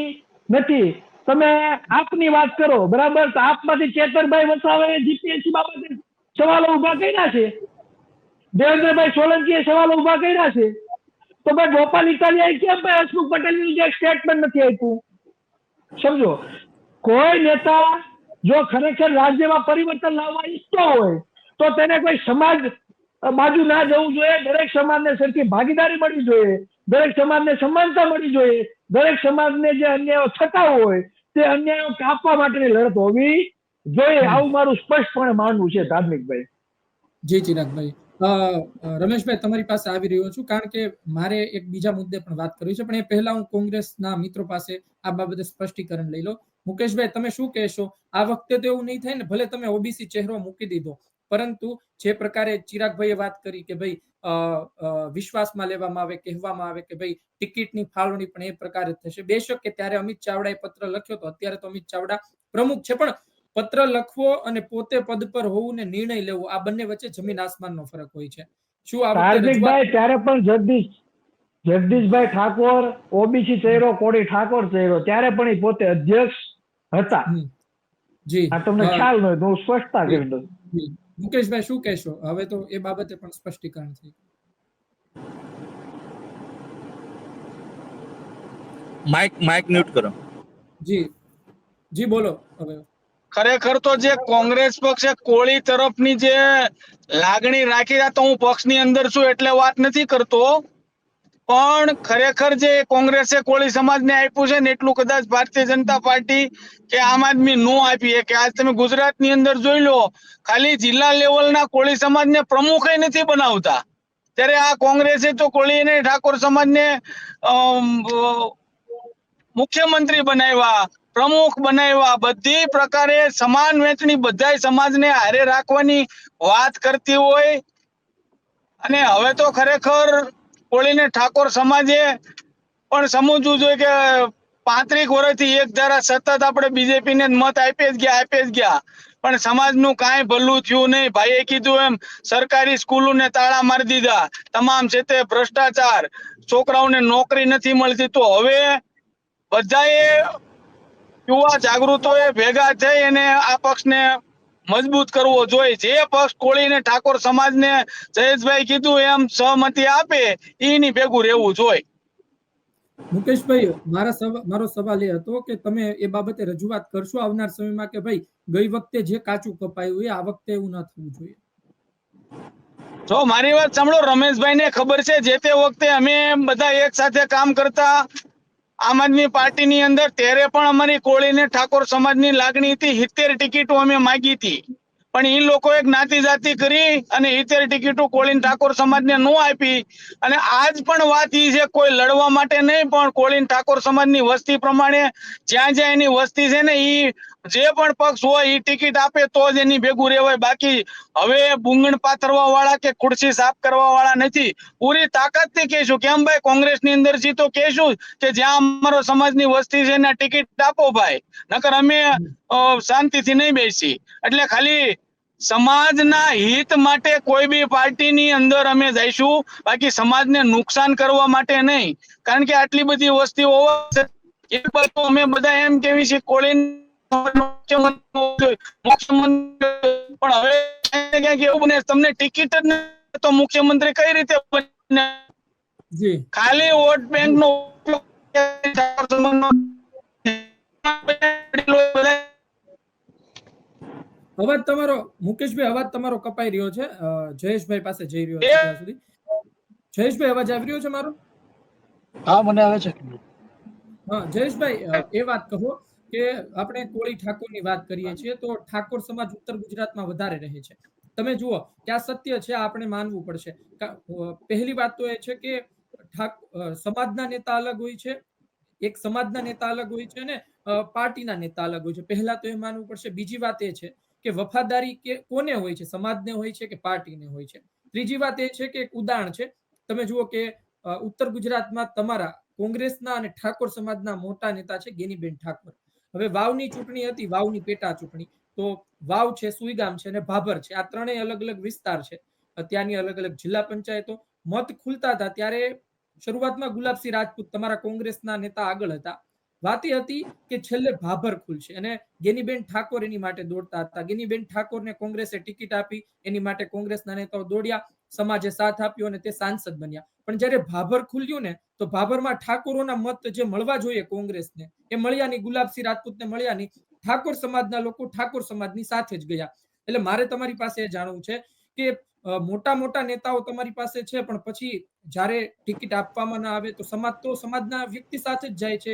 નથી. તમે આપની વાત કરો, બરાબર, તો આપમાંથી ચેતરભાઈ વસાવાએ જીપીએસસી બાબતે સવાલો ઉભા કર્યા છે, દેવેન્દ્રભાઈ સોલંકીએ સવાલો ઉભા કર્યા છે, તો ભાઈ ગોપાલ ઇટાલિયાએ કેમ ભાઈ હસમુખ પટેલની જે સ્ટેટમેન્ટ નથી આપ્યું? સમજો, કોઈ નેતા જો ખરેખર રાજ્યમાં પરિવર્તન લાવવા ઈચ્છતો હોય તો તેને કોઈ સમાજ બાજુ ના જવું જોઈએ. દરેક સમાજને સરખી ભાગીદારી મળવી જોઈએ, દરેક સમાજને સમાનતા મળવી જોઈએ, દરેક સમાજને જે અન્યાયો થતા હોય તે અન્યાયો કાપવા માટેની લડત હોવી જોઈએ. આવું મારું સ્પષ્ટપણે માનવું છે ધાર્મિકભાઈ. જી ચિરાગભાઈ, રમેશભાઈ તમારી પાસે આવી રહ્યો છું, કારણ કે મારે એક બીજા મુદ્દે પણ વાત કરવી છે, પણ એ પહેલા હું કોંગ્રેસના મિત્રો પાસે આ બાબતે સ્પષ્ટીકરણ લઈ લો. મુકેશભાઈ, તમે શું કહેશો? આ વખતે તો એવું નહીં થાય ને, ભલે તમે ઓબીસી ચહેરો મૂકી દીધો, પરંતુ જે પ્રકારે ચિરાગભાઈએ વાત કરી કે ભાઈ વિશ્વાસમાં લેવામાં આવે, કહેવામાં આવે કે ભાઈ ટિકિટની ફાળવણી પણ એ પ્રકારે થશે. બેશક કે ત્યારે અમિત ચાવડાએ પત્ર લખ્યો હતો, અત્યારે તો અમિત ચાવડા પ્રમુખ છે, પણ પત્ર લખવો અને પોતે પદ પર હોવું ને નિર્ણય લેવો, આ બંને વચ્ચે જમીન આસમાનનો ફરક હોય છે. શું આ વખતે ધાર્મિકભાઈ, ત્યારે પણ જગદીશભાઈ ઠાકોર ઓબીસી ચહેરો, કોળી ઠાકોર ચહેરો, ત્યારે પણ એ પોતે અધ્યક્ષ હતા. જી, આ તમને ખ્યાલ ન હોય તો હું સ્પષ્ટતા કરી દઉં. મુકેશભાઈ શું કહેશો? હવે તો એ બાબતે પણ સ્પષ્ટીકરણ થઈ. માઇક મ્યુટ કરો. જી જી બોલો. હવે ખરેખર તો જે કોંગ્રેસ પક્ષે કોળી તરફની જે લાગણી રાખી, તો હું પક્ષની અંદર છું એટલે વાત નથી કરતો, પણ ખરેખર જે કોંગ્રેસે કોળી સમાજને આપ્યું છે ને એટલું કદાચ ભારતીય જનતા પાર્ટી કે આમ આદમી નો આપી કે આજ તમે ગુજરાતની અંદર જોઈ લો, ખાલી જિલ્લા લેવલના કોળી સમાજને પ્રમુખ નથી બનાવતા, ત્યારે આ કોંગ્રેસે તો કોળી અને ઠાકોર સમાજને મુખ્યમંત્રી બનાવ્યા, પ્રમુખ બનાવ્યા, બધી પ્રકારે સમાન વહેંચણી બધા સમાજને હારે રાખવાની વાત કરતી હોય. અને હવે તો ખરેખર કોળી ને ઠાકોર સમાજે પણ સમજવું જોઈએ કે 35 વર્ષથી એક ધારા સતત આપણે બીજેપી ને મત આપી જ ગયા, પણ સમાજનું કાંઈ ભલું થયું નહીં. ભાઈએ કીધું એમ સરકારી સ્કૂલોને તાળા મારી દીધા, તમામ છે તે ભ્રષ્ટાચાર, છોકરાઓને નોકરી નથી મળતી. તો હવે બધાએ યુવા જાગૃતોએ ભેગા થઈ અને આ પક્ષને મજબૂત કરવો જોઈએ. જે પક્ષ કોળી ને ઠાકોર સમાજને જયેશભાઈ કીધું એમ સહમતિ આપે એની ભેગું રહેવું જોઈએ. મુકેશભાઈ, મારો સવાલ એ હતો કે તમે એ બાબતે રજૂઆત કરશો આવનાર સમયમાં કે ભાઈ ગઈ વખતે જે કાચું કપાયું એ આ વખતે એવું ન થવું જોઈએ? જો મારી વાત સાંભળો, રમેશભાઈ ને ખબર છે જે તે વખતે અમે બધા એક સાથે કામ કરતા આમ આદમી પાર્ટીની અંદર, ત્યારે પણ અમારી કોળી ને ઠાકોર સમાજની લાગણી હતી. 70 ટિકિટો અમે માંગી હતી, પણ એ લોકોએ જ્ઞાતિ જાતિ કરી અને 70 ટિકિટો કોળી ઠાકોર સમાજને નો આપી. અને આજ પણ વાત ઈ છે, કોઈ લડવા માટે નહીં, પણ કોળી ઠાકોર સમાજની વસ્તી પ્રમાણે જ્યાં જ્યાં એની વસ્તી છે ને ઈ જે પણ પક્ષ હોય ઈ ટિકિટ આપે તો જ એની ભેગું રહેવાય. બાકી હવે બુંગણ પાથરવા વાળા કે ખુરશી સાફ કરવા વાળા નથી. પૂરી તાકાતથી કહેશું, કેમ ભાઈ કોંગ્રેસની અંદર છી તો કહેશું કે જ્યાં અમારો સમાજની વસ્તી છે ને ટિકિટ આપો ભાઈ, નકર અમે શાંતિથી નહીં બેસી. એટલે ખાલી સમાજના હિત માટે કોઈ બી પાર્ટીની અંદર અમે જઈશું, બાકી સમાજને નુકસાન કરવા માટે નહીં. કારણ કે આટલી બધી વસ્તી હોવા છતાં અમે બધા એમ કેવી છે કોળી મુખ્યમંત્રી, પણ હવે ક્યાંક એવું બને તમને ટિકિટ જ નથી તો મુખ્યમંત્રી કઈ રીતે બને? ખાલી વોટ બેંક નો અવાજ તમારો, મુકેશભાઈ અવાજ તમારો કપાઈ રહ્યો છે. જયેશભાઈ પાસે જઈ રહ્યો છે ત્યાં સુધી. જયેશભાઈ અવાજ આવી રહ્યો છે મારો? હા, મને આવે છે. હા જયેશભાઈ, એ વાત કહો કે આપણે કોળી ઠાકોરની વાત કરીએ છીએ તો ઠાકોર સમાજ ઉત્તર ગુજરાતમાં વધારે રહે છે. તમે જુઓ કે આ સત્ય છે, આપણે માનવું પડશે. પહેલી વાત તો એ છે કે સમાજના નેતા અલગ હોય છે, એક સમાજના નેતા અલગ હોય છે અને પાર્ટીના નેતા અલગ હોય છે. પહેલા તો એ માનવું પડશે. બીજી વાત એ છે કે વફાદારી કે કોને હોય છે, સમાજને હોય છે કે પાર્ટીને હોય છે. ત્રીજી વાત એ છે કે એક ઉદાહરણ છે, તમે જુઓ કે ઉત્તર ગુજરાતમાં તમારા કોંગ્રેસના અને ઠાકોર સમાજના મોટા નેતા છે ગેનીબેન ઠાકોર. હવે વાવની ચૂંટણી હતી, વાવની પેટા ચૂંટણી, તો વાવ છે, સુઈગામ છે અને ભાભર છે, આ ત્રણેય અલગ અલગ વિસ્તાર છે. ત્યાંની અલગ અલગ જિલ્લા પંચાયતો. મત ખુલતા હતા ત્યારે શરૂઆતમાં ગુલાબસિંહ રાજપૂત તમારા કોંગ્રેસના નેતા આગળ હતા. વાત એ હતી કે છેલ્લે ભાભર ખુલશે અને ગેનીબેન ઠાકોર એની માટે દોડતા હતા. ગેનીબેન ઠાકોરને કોંગ્રેસે ટિકિટ આપી, એની માટે કોંગ્રેસના નેતાઓ દોડ્યા. સમાજે સાથ આપ્યો અને તે સાંસદ બન્યા. પણ જ્યારે ભાભર ખુલ્યું ને તો ભાભરમાં ઠાકોરોના મત જે મળવા જોઈએ કોંગ્રેસને એ મળ્યા નહીં, ગુલાબસિંહ રાજપૂતને મળ્યા નહીં. ઠાકોર સમાજના લોકો ઠાકોર સમાજની સાથે જ ગયા. એટલે મારે તમારી પાસે એ જાણવું છે કે મોટા મોટા નેતાઓ તમારી પાસે છે, પણ પછી જ્યારે ટિકિટ આપવામાં ના આવે તો સમાજના વ્યક્તિ સાથે જ જાય છે.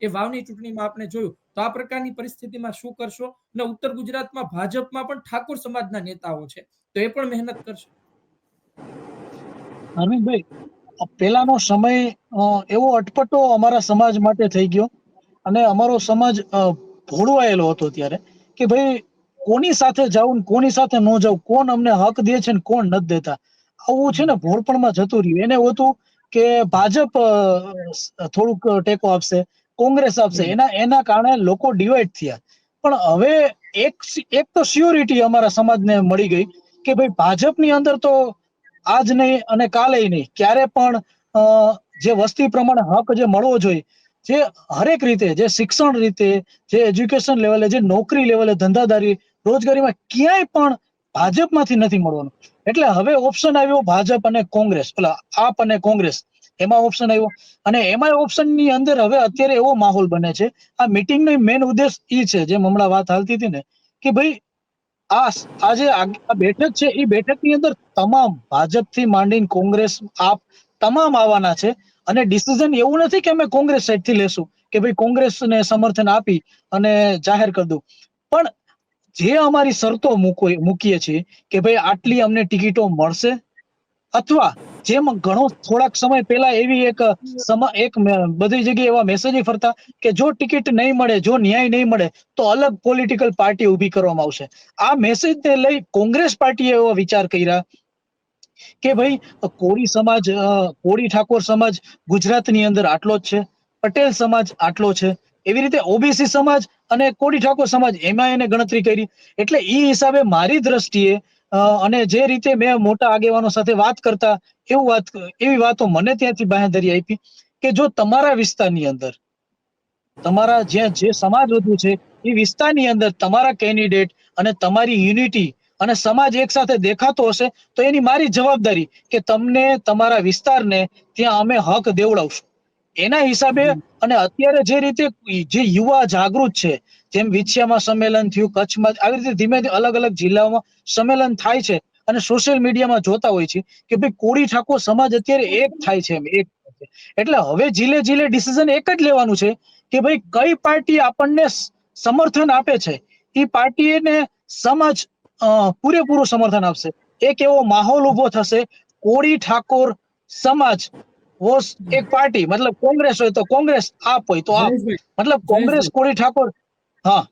એ વાવની ચૂંટણીમાં આપણે જોયું. તો આ પ્રકારની પરિસ્થિતિમાં શું કરશો? અને ઉત્તર ગુજરાતમાં ભાજપમાં પણ ઠાકોર સમાજના નેતાઓ છે, તો એ પણ મહેનત કરશે. અરવિંદભાઈ, પેલાનો સમય એવો અટપટો અમારા સમાજ માટે થઈ ગયો અને અમારો સમાજ ભોળવાયેલો હતો ત્યારે કે ભાઈ કોની સાથે જાવું ને કોની સાથે ન જાવું, કોણ અમને હક દે છે ને કોણ નથી દેતા, આવું છે ને ભોળપણમાં જતું રહ્યું. એને હતું કે ભાજપ થોડુંક ટેકો આપશે, કોંગ્રેસ આપશે, એના કારણે લોકો ડિવાઈડ થયા. પણ હવે એક તો સ્યોરિટી અમારા સમાજને મળી ગઈ કે ભાઈ ભાજપની અંદર તો આજ નહીં અને કાલે નહીં, ક્યારે પણ જે વસ્તી પ્રમાણે હક જે મળવો જોઈએ, જે હરેક રીતે, જે શિક્ષણ રીતે, જે એજ્યુકેશન લેવલે, જે નોકરી લેવલે, ધંધાદારી, રોજગારીમાં ક્યાંય પણ ભાજપમાંથી નથી મળવાનું. એટલે હવે ઓપ્શન આવ્યો ભાજપ અને કોંગ્રેસ, પેલા આપ અને કોંગ્રેસ, એમાં ઓપ્શન આવ્યો. અને એમાં ઓપ્શનની અંદર હવે અત્યારે એવો માહોલ બને છે, આ મીટિંગનો મેઇન ઉદ્દેશ એ છે, જેમ હમણાં વાત હાલતી હતી ને, કે ભાઈ આજે આ બેઠક છે, એ બેઠકની અંદર તમામ ભાજપથી માંડીને કોંગ્રેસ, આપ તમામ આવવાના છે. અને ડિસિઝન એવું નથી કે અમે કોંગ્રેસ સાઈડથી લેશું કે ભાઈ કોંગ્રેસને સમર્થન આપી અને જાહેર કરી દઉં, પણ જે અમારી શરતો મૂકીએ છીએ કે ભાઈ આટલી અમને ટિકિટો મળશે, અથવા જેમ થોડાક સમય પહેલા એવી એક બધી જગ્યાએ એવા મેસેજ ફરતા કે જો ટિકિટ નહીં મળે, જો ન્યાય નહીં મળે તો અલગ પોલિટિકલ પાર્ટી ઊભી કરવામાં આવશે. આ મેસેજને લઈ કોંગ્રેસ પાર્ટીએ એવો વિચાર કર્યા કે ભાઈ કોળી ઠાકોર સમાજ ગુજરાતની અંદર આટલો જ છે, પટેલ સમાજ આટલો છે, એવી રીતે ઓબીસી સમાજ અને કોળી ઠાકોર સમાજ એમાં એને ગણતરી કરી. એટલે એ હિસાબે મારી દ્રષ્ટિએ અને જે રીતે મેં મોટા આગેવાનો સાથે વાત કરતા એવી વાતો મને ત્યાંથી બાંહેધરી આપી કે જો તમારા વિસ્તારની અંદર તમારા જ્યાં જે સમાજ વધુ છે એ વિસ્તારની અંદર તમારા કેન્ડિડેટ અને તમારી યુનિટી અને સમાજ એક સાથે દેખાતો હશે તો એની મારી જવાબદારી કે તમને તમારા વિસ્તારને ત્યાં અમે હક દેવડાવશું. એના હિસાબે અને અત્યારે જે રીતે જે યુવા જાગૃત છે, જેમ વિછિયામાં સંમેલન થયું, કચ્છમાં આવી રીતે ધીમે ધીમે અલગ અલગ જિલ્લાઓમાં સંમેલન થાય છે અને સોશિયલ મીડિયામાં જોતા હોય છે કે ભાઈ કોળી ઠાકોર સમાજ અત્યારે એક થાય છે, એટલે હવે જીલે ડિસિઝન એક જ લેવાનું છે કે ભાઈ કઈ પાર્ટી આપણને સમર્થન આપે છે એ પાર્ટીને સમાજ પૂરેપૂરું સમર્થન આપશે. એક એવો માહોલ ઉભો થશે, કોળી ઠાકોર સમાજ એક પાર્ટી, મતલબ કોંગ્રેસ હોય તો કોંગ્રેસ, આપ હોય તો આપ, મતલબ કોંગ્રેસ કોળી ઠાકોર. હા,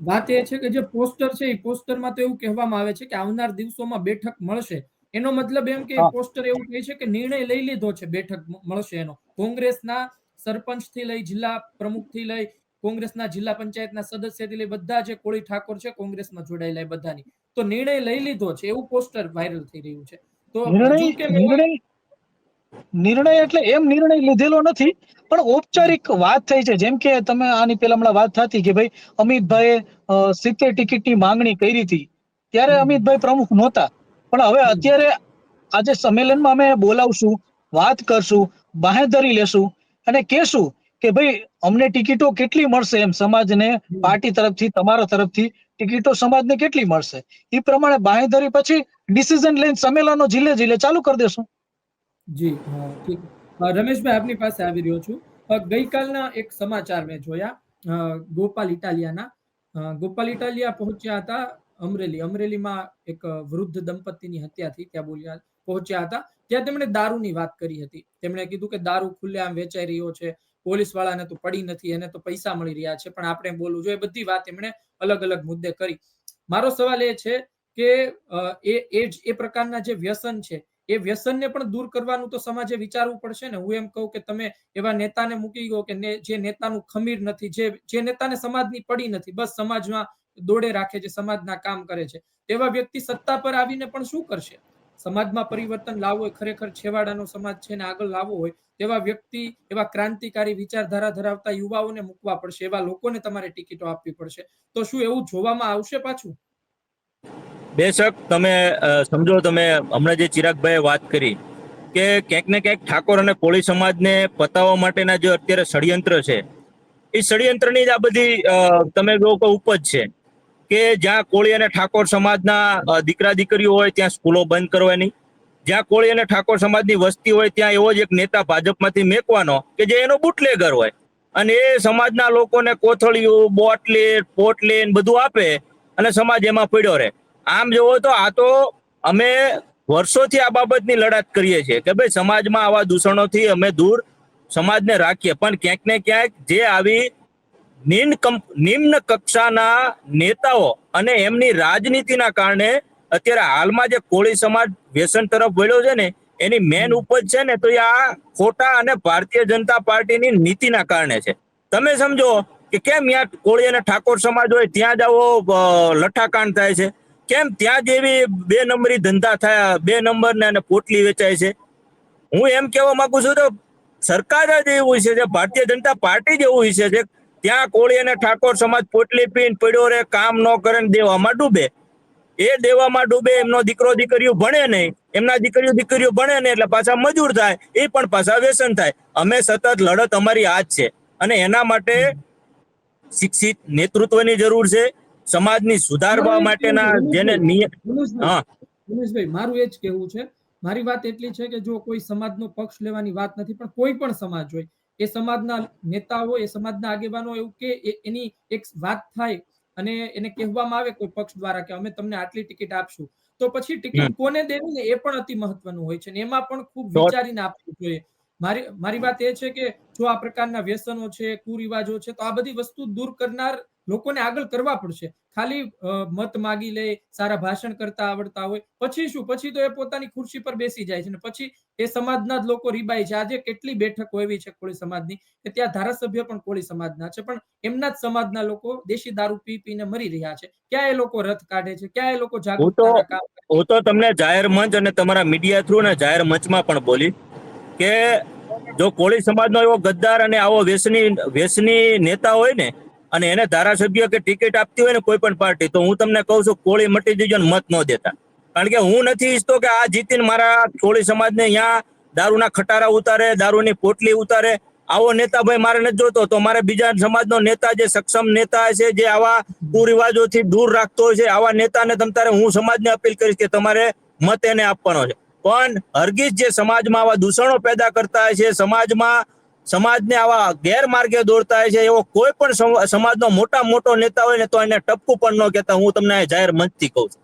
વાત એ છે કે જે પોસ્ટર છે એ પોસ્ટરમાં તો એવું કહેવામાં આવે છે કે આવનાર દિવસોમાં બેઠક મળશે. એનો મતલબ એમ કે પોસ્ટર એવું કહે છે કે નિર્ણય લઈ લીધો છે, બેઠક મળશે એનો. કોંગ્રેસના સરપંચ થી લઈ જિલ્લા પ્રમુખ થી લઈ કોંગ્રેસના જિલ્લા પંચાયતના સદસ્યથી લઈ બધા જે કોળી ઠાકોર છે કોંગ્રેસમાં જોડાયેલા બધાની તો નિર્ણય લઈ લીધો છે એવું પોસ્ટર વાયરલ થઈ રહ્યું છે. તો નિર્ણય એટલે એમ નિર્ણય લીધેલો નથી, પણ ઔપચારિક વાત થઈ છે. જેમ કે તમે આની પેલા હમણાં વાત થતી કે ભાઈ અમિતભાઈએ 70 ટિકિટની માંગણી કરી હતી, ત્યારે અમિતભાઈ પ્રમુખ નહોતા. પણ હવે અત્યારે આજે સંમેલનમાં અમે બોલાવશું, વાત કરશું, બાહેંધરી લેશું અને કહેશું કે ભાઈ અમને ટિકિટો કેટલી મળશે, એમ સમાજને પાર્ટી તરફથી, તમારા તરફથી ટિકિટો સમાજને કેટલી મળશે એ પ્રમાણે બાહેંધરી પછી ડિસિઝન લઈને સંમેલનો જિલ્લે ચાલુ કરી દેશું. જી ઠીક. રમેશભાઈ આપની પાસે આવી રહ્યો છું. ગઈકાલના એક સમાચાર મેં જોયા ગોપાલ ઇટાલિયાના. ગોપાલ ઇટાલિયા પહોંચ્યા હતા અમરેલીમાં એક વૃદ્ધ દંપતીની હત્યા થઈ ત્યાં પહોંચ્યા હતા. ત્યાં તેમણે દારૂની વાત કરી હતી. તેમણે કીધું કે દારૂ ખુલ્લેઆમ વેચાઈ રહ્યો છે, પોલીસ વાળાને તો પડી નથી, એને તો પૈસા મળી રહ્યા છે, પણ આપણે બોલવું જોઈએ. બધી વાત એમણે અલગ અલગ મુદ્દે કરી. મારો સવાલ એ છે કે એ પ્રકારના જે વ્યસન છે એ વ્યસનને પણ દૂર કરવાનું તો સમાજે વિચારવું પડશે ને. હું એમ કહું કે તમે એવા નેતાને મૂકી ગયો કે જે નેતાનું ખમીર નથી, જે નેતાને સમાજની પડી નથી, બસ સમાજમાં દોડે રાખે છે, સમાજના કામ કરે છે, તેવા વ્યક્તિ સત્તા પર આવીને પણ શું કરશે? સમાજમાં પરિવર્તન લાવવું હોય, ખરેખર છેવાડાનો સમાજ છે ને આગળ લાવવો હોય, તેવા વ્યક્તિ, એવા ક્રાંતિકારી વિચારધારા ધરાવતા યુવાઓને મૂકવા પડશે, એવા લોકોને તમારે ટિકિટો આપવી પડશે. તો શું એવું જોવામાં આવશે પાછું? બેશક તમે સમજો, તમે હમણાં જે ચિરાગભાઈએ વાત કરી કે ક્યાંક ને ક્યાંક ઠાકોર અને કોળી સમાજને પતાવવા માટેના જે અત્યારે ષડયંત્ર છે, એ ષડયંત્રની જ આ બધી તમે લોકો ઉપજ છે કે જ્યાં કોળી અને ઠાકોર સમાજના દીકરા દીકરીઓ હોય ત્યાં સ્કૂલો બંધ કરવાની, જ્યાં કોળી અને ઠાકોર સમાજની વસ્તી હોય ત્યાં એવો જ એક નેતા ભાજપમાંથી મેકવાનો કે જે એનો બુટલેગર હોય અને એ સમાજના લોકોને કોથળિયું, પોટલી બધું આપે અને સમાજ એમાં પડ્યો રહે. આમ જોવો તો આ તો અમે વર્ષોથી આ બાબતની લડાત કરીએ છીએ કે ભાઈ સમાજમાં આવા દૂષણોથી અમે દૂર સમાજને રાખીએ, પણ ક્યાંક ને ક્યાંક જે આવી નિમ્ન કક્ષાના નેતાઓ અને એમની રાજનીતિના કારણે અત્યારે હાલમાં જે કોળી સમાજ વ્યસન તરફ વળ્યો છે ને, એની મેન ઉપજ છે ને તો એ આ ખોટા અને ભારતીય જનતા પાર્ટીની નીતિના કારણે છે. તમે સમજો કે કેમ ત્યાં કોળી અને ઠાકોર સમાજ હોય ત્યાં જ આવો લઠ્ઠાકાંડ થાય છે, કેમ ત્યાં જેવી 2 નંબરી ધંધા થયા, 2 નંબરને અને પોટલી વેચાય છે. હું એમ કહેવા માંગુ છું તો સરકાર જ એવું છે, ભારતીય જનતા પાર્ટી જ એવું છે ત્યાં કોળી અને ઠાકોર સમાજ પોટલી પીને પડ્યો રે, કામ ન કરે ને દેવામાં ડૂબે. એ દેવામાં ડૂબે, એમનો દીકરો દીકરીઓ ભણે નહીં, એમના દીકરીઓ ભણે નહીં એટલે પાછા મજૂર થાય, એ પણ પાછા વ્યસન થાય. અમે સતત લડત અમારી આ જ છે અને એના માટે શિક્ષિત નેતૃત્વની જરૂર છે, સમાજની સુધારવા માટેના જેને હા દિનેશભાઈ, મારું એ જ કહેવું છે. મારી વાત એટલી છે કે જો કોઈ સમાજનો પક્ષ લેવાની વાત નથી, પણ કોઈ પણ સમાજ હોય, એ સમાજના નેતા હોય, એ સમાજના આગેવાનો એવું કે એની એક વાત થાય અને એને કહેવામાં આવે કોઈ પક્ષ દ્વારા કે અમે તમને આટલી ટિકિટ આપશું, તો પછી ટિકિટ કોને દેવી ને એ પણ અતિ મહત્વનું હોય છે ને એમાં પણ ખૂબ વિચારીને આપવું જોઈએ. મારી વાત એ છે કે જો આ પ્રકારના વ્યસનો છે, કુરિવાજો છે, તો આ બધી વસ્તુ દૂર કરનાર લોકોને આગળ કરવા પડશે. ખાલી મત માગી લે, સારા ભાષણ કરતા આવડતા હોય, પછી શું? પછી તો એ પોતાની ખુરશી પર બેસી જાય છે ને પછી એ સમાજના જ લોકો રીબાય છે. આજે કેટલી બેઠકો એવી છે કોળી સમાજની કે ત્યાં ધારાસભ્ય પણ કોળી સમાજના છે, પણ એમના જ સમાજના લોકો દેશી દારૂ પી પીને મરી રહ્યા છે. ક્યાં એ લોકો રથ કાઢે છે? ક્યાં એ લોકો જાગૃતતાના કામ કરે છે? હું તો તમને જાહેર મંચ અને તમારા મીડિયા થ્રુ ને જાહેર મંચમાં પણ બોલી કે જો કોળી સમાજનો એવો ગદ્દાર અને આવો વ્યસની નેતા હોય ને અને એને ધારાસભ્ય કે ટિકિટ આપતી હોય ને કોઈ પણ પાર્ટી, તો હું તમને કહું છું કોળી મટી જજો ને મત ન દેતા. કારણ કે હું નથી ઈચ્છતો કે આ જીતીને મારા કોળી સમાજને અહીંયા દારૂના ખટારા ઉતારે, દારૂની પોટલી ઉતારે. આવો નેતા ભાઈ મારે નથી જોતો. તો મારે બીજા સમાજનો નેતા, જે સક્ષમ નેતા છે, જે આવા કુરિવાજોથી દૂર રાખતો હોય છે, આવા નેતાને તમારે, હું સમાજને અપીલ કરીશ કે તમારે મત એને આપવાનો છે. પણ હરગીજ જે સમાજમાં આવા દૂષણો પેદા કરતા હોય છે, સમાજને આવા ગેરમાર્ગે દોરતા હોય છે, એવો કોઈ પણ સમાજનો મોટો નેતા હોય ને તો એને ટપકું પણ ન કહેતા. હું તમને જાહેર મંચથી કહું છું.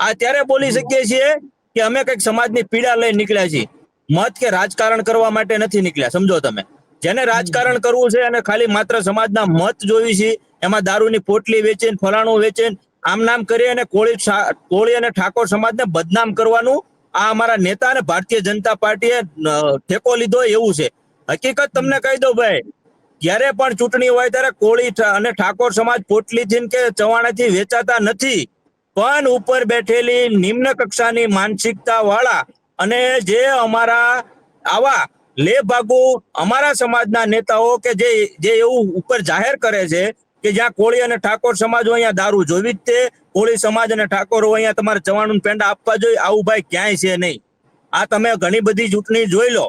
આ ત્યારે બોલી શકીએ છીએ કે અમે કઈક સમાજની પીડા લઈ નીકળ્યા છીએ, મત કે રાજકારણ કરવા માટે નથી નીકળ્યા. સમજો તમે, જેને રાજકારણ કરવું છે અને ખાલી માત્ર સમાજના મત જોઈ છે, એમાં દારૂની પોટલી વેચીને, ફલાણું વેચીને, આમ નામ કરી અને કોળી અને ઠાકોર સમાજને બદનામ કરવાનું આ અમારા નેતા અને ભારતીય જનતા પાર્ટીએ ઠેકો લીધો એવું છે. હકીકત તમને કહી દઉં ભાઈ, જ્યારે પણ ચૂંટણી હોય ત્યારે કોળી અને ઠાકોર સમાજ પોટલીથી કે ચવાણાથી વેચાતા નથી, પણ ઉપર બેઠેલી નિમ્ન કક્ષાની માનસિકતા વાળા અને જે અમારા આવા લેભાગુ અમારા સમાજના નેતાઓ કે જે એવું ઉપર જાહેર કરે છે કે જ્યાં કોળી અને ઠાકોર સમાજ હોય અહીંયા દારૂ જોવી જ તે, કોળી સમાજ અને ઠાકોર હોય અહીંયા તમારે ચવાણું પેંડા આપવા જોઈએ, આવું ભાઈ ક્યાંય છે નહીં. આ તમે ઘણી બધી ચૂંટણી જોઈ લો,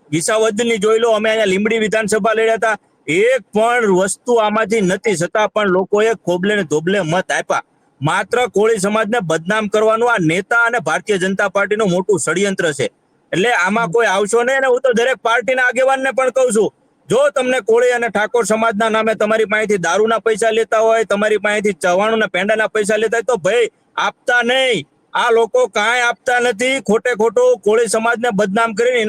વિસાવદરની જોઈ લો, અમે અહીંયા લીંબડી વિધાનસભા લડ્યા હતા, એક પણ વસ્તુ આમાંથી નથી, છતાં પણ લોકોએ ખોબલે ને ધોબલે મત આપ્યા. માત્ર કોળી સમાજને બદનામ કરવાનું આ નેતા અને ભારતીય જનતા પાર્ટીનું મોટું ષડયંત્ર છે. એટલે આમાં કોઈ આવશો નહીં. અને હું તો દરેક પાર્ટીના આગેવાનને પણ કહું છું, જો તમને કોળી અને ઠાકોર સમાજના નામે તમારી પાસેથી દારૂના પૈસા લેતા હોય, તમારી પાસેથી ચવાણું પેંડાના પૈસા લેતા હોય, તો ભાઈ આપતા નહીં. આ લોકો કાંઈ આપતા નથી. ખોટે ખોટું કોળી સમાજને બદનામ કરીને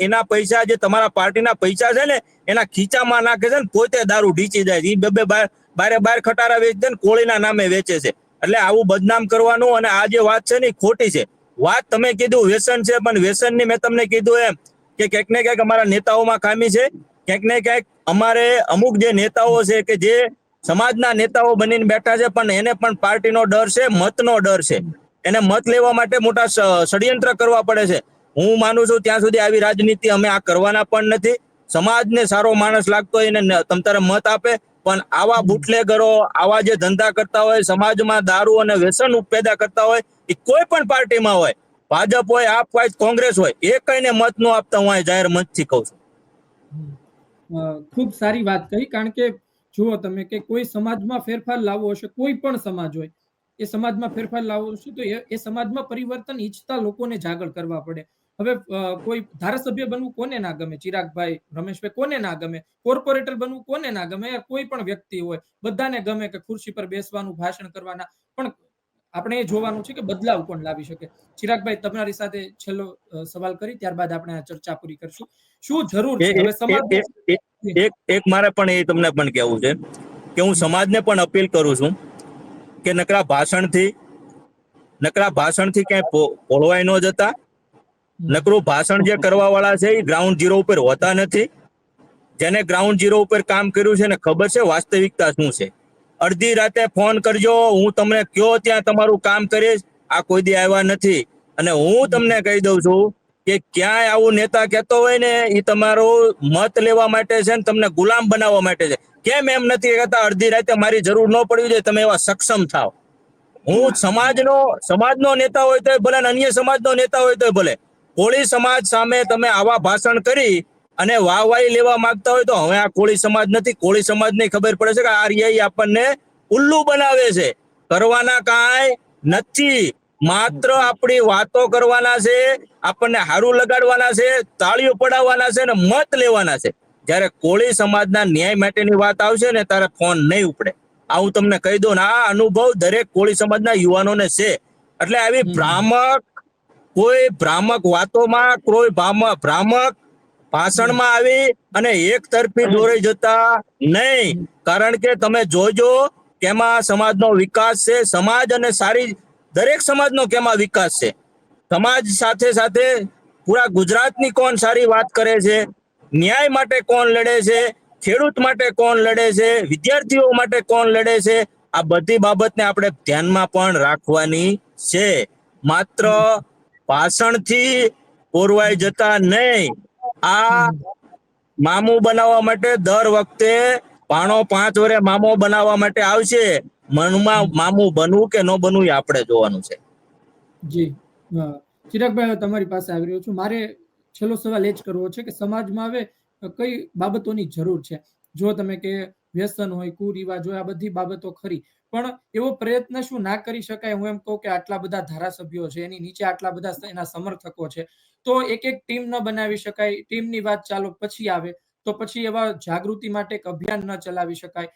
એના પૈસા, જે તમારા પાર્ટીના પૈસા છે ને, એના ખીચામાં નાખે છે ને પોતે દારૂ ઢીચી જાય છે. એ બાર ખટારા વેચે ને કોળીના નામે વેચે છે. એટલે આવું બદનામ કરવાનું અને આ જે વાત છે ને એ ખોટી છે. વાત તમે કીધું વ્યસન છે, પણ વ્યસનની મેં તમને કીધું એમ કે ક્યાંક ને ક્યાંક અમારા નેતાઓમાં ખામી છે. ક્યાંક ને ક્યાંક અમારે અમુક જે નેતાઓ છે કે જે સમાજના નેતાઓ બનીને બેઠા છે, પણ એને પણ પાર્ટીનો ડર છે, મતનો ડર છે. એને મત લેવા માટે મોટા ષડયંત્ર કરવા પડે છે. હું માનું છું ત્યાં સુધી આવી રાજનીતિ અમે આ કરવાના પણ નથી. સમાજને સારો માણસ લાગતો હોય એને તમતારે મત આપે, પણ આવા બુટલેગરો, આવા જે ધંધા કરતા હોય, સમાજમાં દારૂ અને વ્યસન પેદા કરતા હોય, એ કોઈ પણ પાર્ટીમાં હોય, ભાજપ હોય, આપ હોય, કોંગ્રેસ હોય, એ કઈને મત ન આપતા હું આ જાહેર મંચથી કહું છું. ખૂબ સારી વાત કહી, કારણ કે જુઓ તમે કે કોઈ સમાજમાં ફેરફાર લાવવો હશે, કોઈ પણ સમાજ હોય, એ સમાજમાં ફેરફાર લાવવો હશે તો એ સમાજમાં પરિવર્તન ઈચ્છતા લોકોને જાગૃત કરવા પડે. હવે કોઈ ધારાસભ્ય બનવું કોને ના ગમે? ચિરાગભાઈ, રમેશભાઈ, કોને ના ગમે? કોર્પોરેટર બનવું કોને ના ગમે? કોઈ પણ વ્યક્તિ હોય, બધાને ગમે કે ખુરશી પર બેસવાનું, ભાષણ કરવાના. પણ આપણે એ જોવાનું છે કે બદલાવ કોણ લાવી શકે. ચિરાગભાઈ, તમારી સાથે છેલ્લો સવાલ કરી, ત્યારબાદ આપણે આ ચર્ચા પૂરી કરશું. શું જરૂર છે હવે સમાજ? એક મારે પણ એ તમને પણ કહેવું છે કે હું સમાજને પણ અપીલ કરું છું કે નકરા ભાષણથી ક્યાંય ભોળવાય ન જતા. નકરું ભાષણ જે કરવા વાળા છે એ ગ્રાઉન્ડ ઝીરો ઉપર હોતા નથી. જેને ગ્રાઉન્ડ ઝીરો ઉપર કામ કર્યું છે ને ખબર છે વાસ્તવિકતા શું છે. અડધી રાતે ફોન કરજો, હું તમને કયો ત્યાં તમારું કામ કરીશ. આ કોઈ દી આવ્યા નથી. અને હું તમને કહી દઉં છું કે ક્યાંય આવું નેતા કહેતો હોય ને એ તમારો મત લેવા માટે છે ને તમને ગુલામ બનાવવા માટે છે. કેમ એમ નથી કહેતા અડધી રાતે મારી જરૂર ન પડવી જોઈએ, તમે એવા સક્ષમ થાવ. હું સમાજનો નેતા હોય તો ભલે, અન્ય સમાજનો નેતા હોય તો ભલે, કોળી સમાજ સામે તમે આવા ભાષણ કરી અને વાહવાહી લેવા માંગતા હોય તો હવે આ કોળી સમાજ નથી. કોળી સમાજને ખબર પડે છે કે આ રિયાઈ આપણને ઉલ્લુ બનાવે છે. કરવાના કાંઈ નથી, માત્ર આપણી વાતો કરવાના છે, આપણને હારું લગાડવાના છે, તાળીઓ પડાવવાના છે અને મત લેવાના છે. જ્યારે કોળી સમાજના ન્યાય માટેની વાત આવશે ને ત્યારે ફોન નહીં ઉપડે. આ હું તમને કહી દઉં ને, આ અનુભવ દરેક કોળી સમાજના યુવાનોને છે. એટલે આવી ભ્રામક વાતોમાં, કોઈ ભ્રામક ભાષણમાં આવી અને એક તરફી દોરાઈ જતા નહીં. કારણ કે તમે જોજો કેમાં સમાજનો વિકાસ છે. સમાજ અને સારી દરેક સમાજનો કેમાં વિકાસ છે. સમાજ સાથે સાથે પૂરા ગુજરાતની કોણ સારી વાત કરે છે, ન્યાય માટે કોણ લડે છે, ખેડૂત માટે કોણ લડે છે, વિદ્યાર્થીઓ માટે કોણ લડે છે, આ બધી બાબતને આપણે ધ્યાનમાં પણ રાખવાની છે. માત્ર ભાષણથી પોરવાઈ જતા નહીં. આ મામું બનાવવા માટે દર વખતે ભાણો 5 વર્ષે મામો બનાવવા માટે આવશે. મનમાં મામું બનવું કે ન બનવું એ આપણે જોવાનું છે. જી, ચિરાગભાઈ, તમારી પાસે આવી રહ્યો છું. મારે છેલ્લો સવાલ એ જ કરવો છે કે સમાજમાં હવે કઈ બાબતોની જરૂર છે? જો તમે કે વ્યસન હોય, કુરિવાજ હોય, આ બધી બાબતો ખરી, પણ એવો પ્રયત્ન શું ના કરી શકાય? હું એમ કહું કે આટલા બધા ધારાસભ્યો છે, એની નીચે આટલા બધા એના સમર્થકો છે, તો એક ટીમ ન બનાવી શકાય? ટીમની વાત ચાલો પછી આવે, તો પછી એવા જાગૃતિ માટે એક અભિયાન ન ચલાવી શકાય?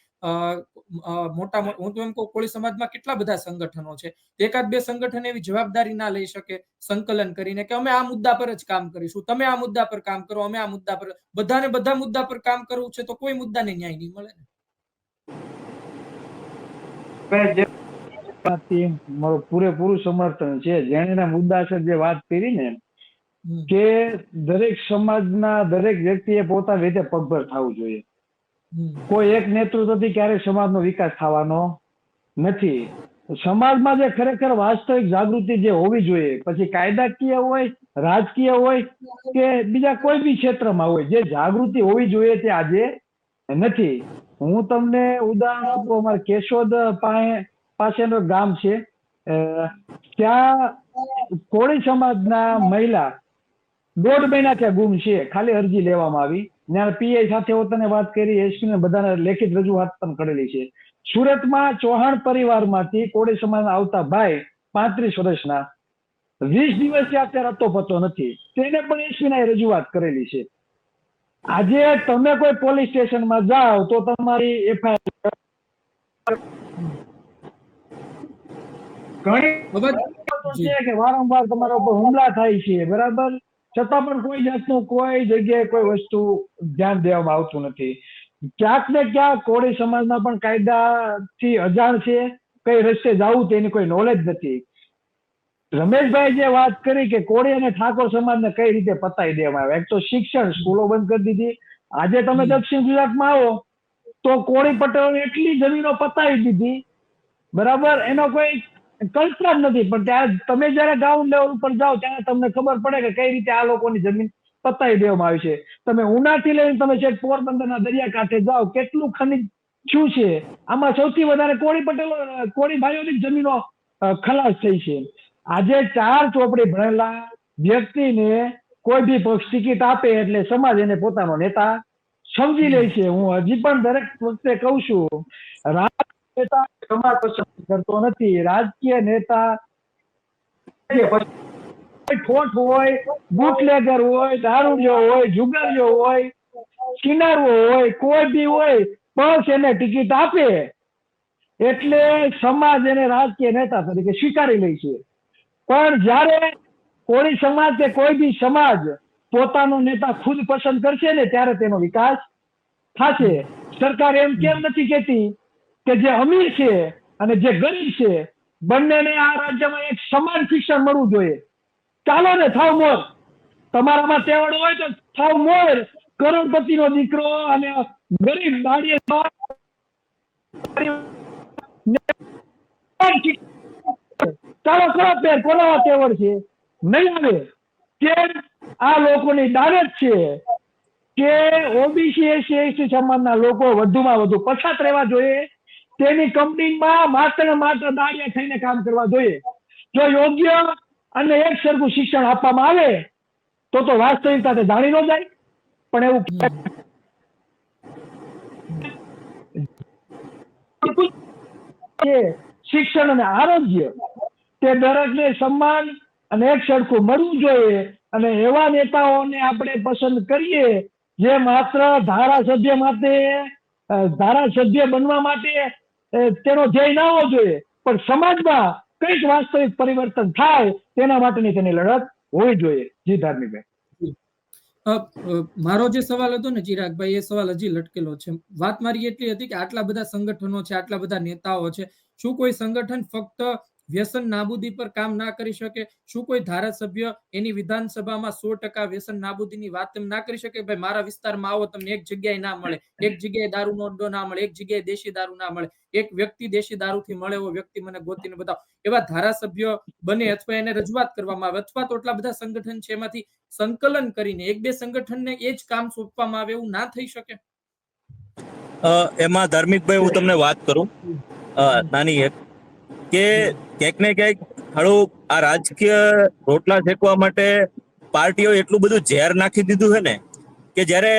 હું તો એમ કહું, કોળી સમાજમાં કેટલા બધા સંગઠનો છે, એકાદ બે સંગઠન એવી જવાબદારી ના લઈ શકે સંકલન કરીને કે અમે આ મુદ્દા પર જ કામ કરીશું, તમે આ મુદ્દા પર કામ કરો, અમે આ મુદ્દા પર? બધાને બધા મુદ્દા પર કામ કરવું છે તો કોઈ મુદ્દાને ન્યાય નહીં મળે ને. મારું પૂરેપૂરું સમર્થન છે. જેણે મુદ્દા છે જે વાત કરી ને, કે દરેક સમાજના દરેક વ્યક્તિએ પોતાની રીતે પગભર થવું જોઈએ. કોઈ એક નેતૃત્વથી ક્યારેય સમાજનો વિકાસ થવાનો નથી. સમાજમાં જે ખરેખર વાસ્તવિક જાગૃતિ જે હોવી જોઈએ, પછી કાયદાકીય હોય, રાજકીય હોય કે બીજા કોઈ બી ક્ષેત્રમાં હોય, જે જાગૃતિ હોવી જોઈએ તે આજે નથી. હું તમને ઉદાહરણ આપું. અમારે કેશોદ પાસેનું ગામ છે, ત્યાં કોળી સમાજના મહિલા 1.5 મહિના ત્યાં ગુમ છે. ખાલી અરજી લેવામાં આવી. પીઆઈ સાથે તને વાત કરી, એસપી ને બધાને લેખિત રજૂઆત પણ કરેલી છે. સુરતમાં ચૌહાણ પરિવારમાંથી કોળી સમાજના આવતા ભાઈ 35 વર્ષના 20 દિવસથી અત્યારે અતો પતો નથી. તેને પણ એસપી ને રજૂઆત કરેલી છે. આજે તમે કોઈ પોલીસ સ્ટેશનમાં જાઓ તો તમારી એફઆઈઆર ઘણી કે વારંવાર તમારા ઉપર હુમલા થાય છે, બરાબર, છતાં પણ કોઈ જાતનું કોઈ જગ્યાએ કોઈ વસ્તુ ધ્યાન દેવામાં આવતું નથી. ક્યાંક ને ક્યાંક કોળી સમાજના પણ કાયદાથી અજાણ છે, કઈ રસ્તે જવું તેની કોઈ નોલેજ નથી. રમેશભાઈ જે વાત કરી કે કોળી અને ઠાકોર સમાજને કઈ રીતે પતાવી દેવામાં આવે, એક તો શિક્ષણ, સ્કૂલો બંધ કરી દીધી. આજે તમે દક્ષિણ ગુજરાતમાં આવો તો કોળી પટેલોને એટલી જમીનો પતાવી દીધી, બરાબર, એનો કોઈ કલ્પના જ નથી. પણ ત્યારે તમે જયારે ગ્રાઉન્ડ લેવલ ઉપર જાઓ ત્યારે તમને ખબર પડે કે કઈ રીતે આ લોકોની જમીન પતાવી દેવામાં આવી છે. તમે ઉનાથી લઈને તમે છેક પોરબંદરના દરિયાકાંઠે જાઓ, કેટલું ખનિજ શું છે? આમાં સૌથી વધારે કોળી ભાઈઓની જમીનો ખલાસ થઈ છે. આજે 4 ચોપડી ભણેલા વ્યક્તિને કોઈ બી પક્ષ ટિકિટ આપે એટલે સમાજ એને પોતાનો નેતા સમજી લે છે. હું હજી પણ દરેક વખતે કહું છું, રાજકીય નેતા સમાજ પસંદ કરતો નથી. રાજકીય નેતા ઠોઠ હોય, બુટલેગર હોય, દારૂડિયો હોય, જુગારીઓ હોય, કિનારો હોય, કોઈ બી હોય, બસ એને ટિકિટ આપે એટલે સમાજ એને રાજકીય નેતા તરીકે સ્વીકારી લે છે. પણ જ્યારે કોળી સમાજ કે કોઈ બી સમાજ પોતાનો નેતા ખુદ પસંદ કરશે ને ત્યારે તેનો વિકાસ થશે. સરકાર એમ કેમ નથી કહેતી કે જે અમીર છે અને જે ગરીબ છે બંનેને આ રાજ્યમાં એક સમાન શિક્ષણ મળવું જોઈએ? ચાલો ને, થાવ મોર. તમારામાં તેવડ હોય તો થાવ મોર. કરોડપતિનો દીકરો અને ગરીબ દાડીએ ચાલો કરો પેર, કોનામાં તેવડ છે? નહીં આવે. કેમ? આ લોકોની દાનત છે કે ઓબીસી એસસી સમાજના લોકો વધુમાં વધુ પછાત રહેવા જોઈએ. તેની કંપનીમાં માત્ર ને માત્ર દાડિયા થઈને કામ કરવા જોઈએ. જો યોગ્ય અને એક સરખું શિક્ષણ આપવામાં આવે તો વાસ્તવિકતા તે જાણી ન જાય. પણ એવું શિક્ષણ અને આરોગ્ય તે દરેકને સન્માન અને એક સરખું મળવું જોઈએ. અને એવા નેતાઓને આપણે પસંદ કરીએ જે માત્ર ધારાસભ્ય બનવા માટે તેનો ધ્યેય ના હોવો જોઈએ, પણ સમાજમાં કંઈક વાસ્તવિક પરિવર્તન થાય તેના માટેની તેની લડત હોવી જોઈએ. જી ધાર્મિકભાઈ. મારો જે સવાલ હતો ને ચિરાગભાઈ, એ સવાલ હજી લટકેલો છે. વાત મારી એટલી હતી કે આટલા બધા સંગઠનો છે, આટલા બધા નેતાઓ છે, શું કોઈ સંગઠન ફક્ત વ્યસન નાબૂદી પર કામ ના કરી શકે? શું કોઈ ધારાસભ્ય એની વિધાનસભામાં 100% વ્યસન નાબૂદીની વાત ના કરી શકે? ભાઈ મારા વિસ્તારમાં આવો, તમને એક જગ્યાએ ના મળે, એક જગ્યાએ દારૂનો અડ્ડો ના મળે, એક જગ્યાએ દેશી દારૂ ના મળે, એક વ્યક્તિ દેશી દારૂથી મળે એવો વ્યક્તિ મને ગોતીને બતાવો. એવા ધારાસભ્ય બને અથવા એને રજૂઆત કરવામાં આવે, અથવા તો એટલા બધા સંગઠન છે એમાંથી સંકલન કરીને 1-2 સંગઠનને એ જ કામ સોંપવામાં આવે, એવું ના થઈ શકે? એમાં ધાર્મિકભાઈ હું તમને વાત કરું નાની એક, કે ક્યાંક ને ક્યાંક હાળું આ રાજકીય રોટલા શેકવા માટે પાર્ટીઓ એટલું બધું ઝેર નાખી દીધું છે ને કે જ્યારે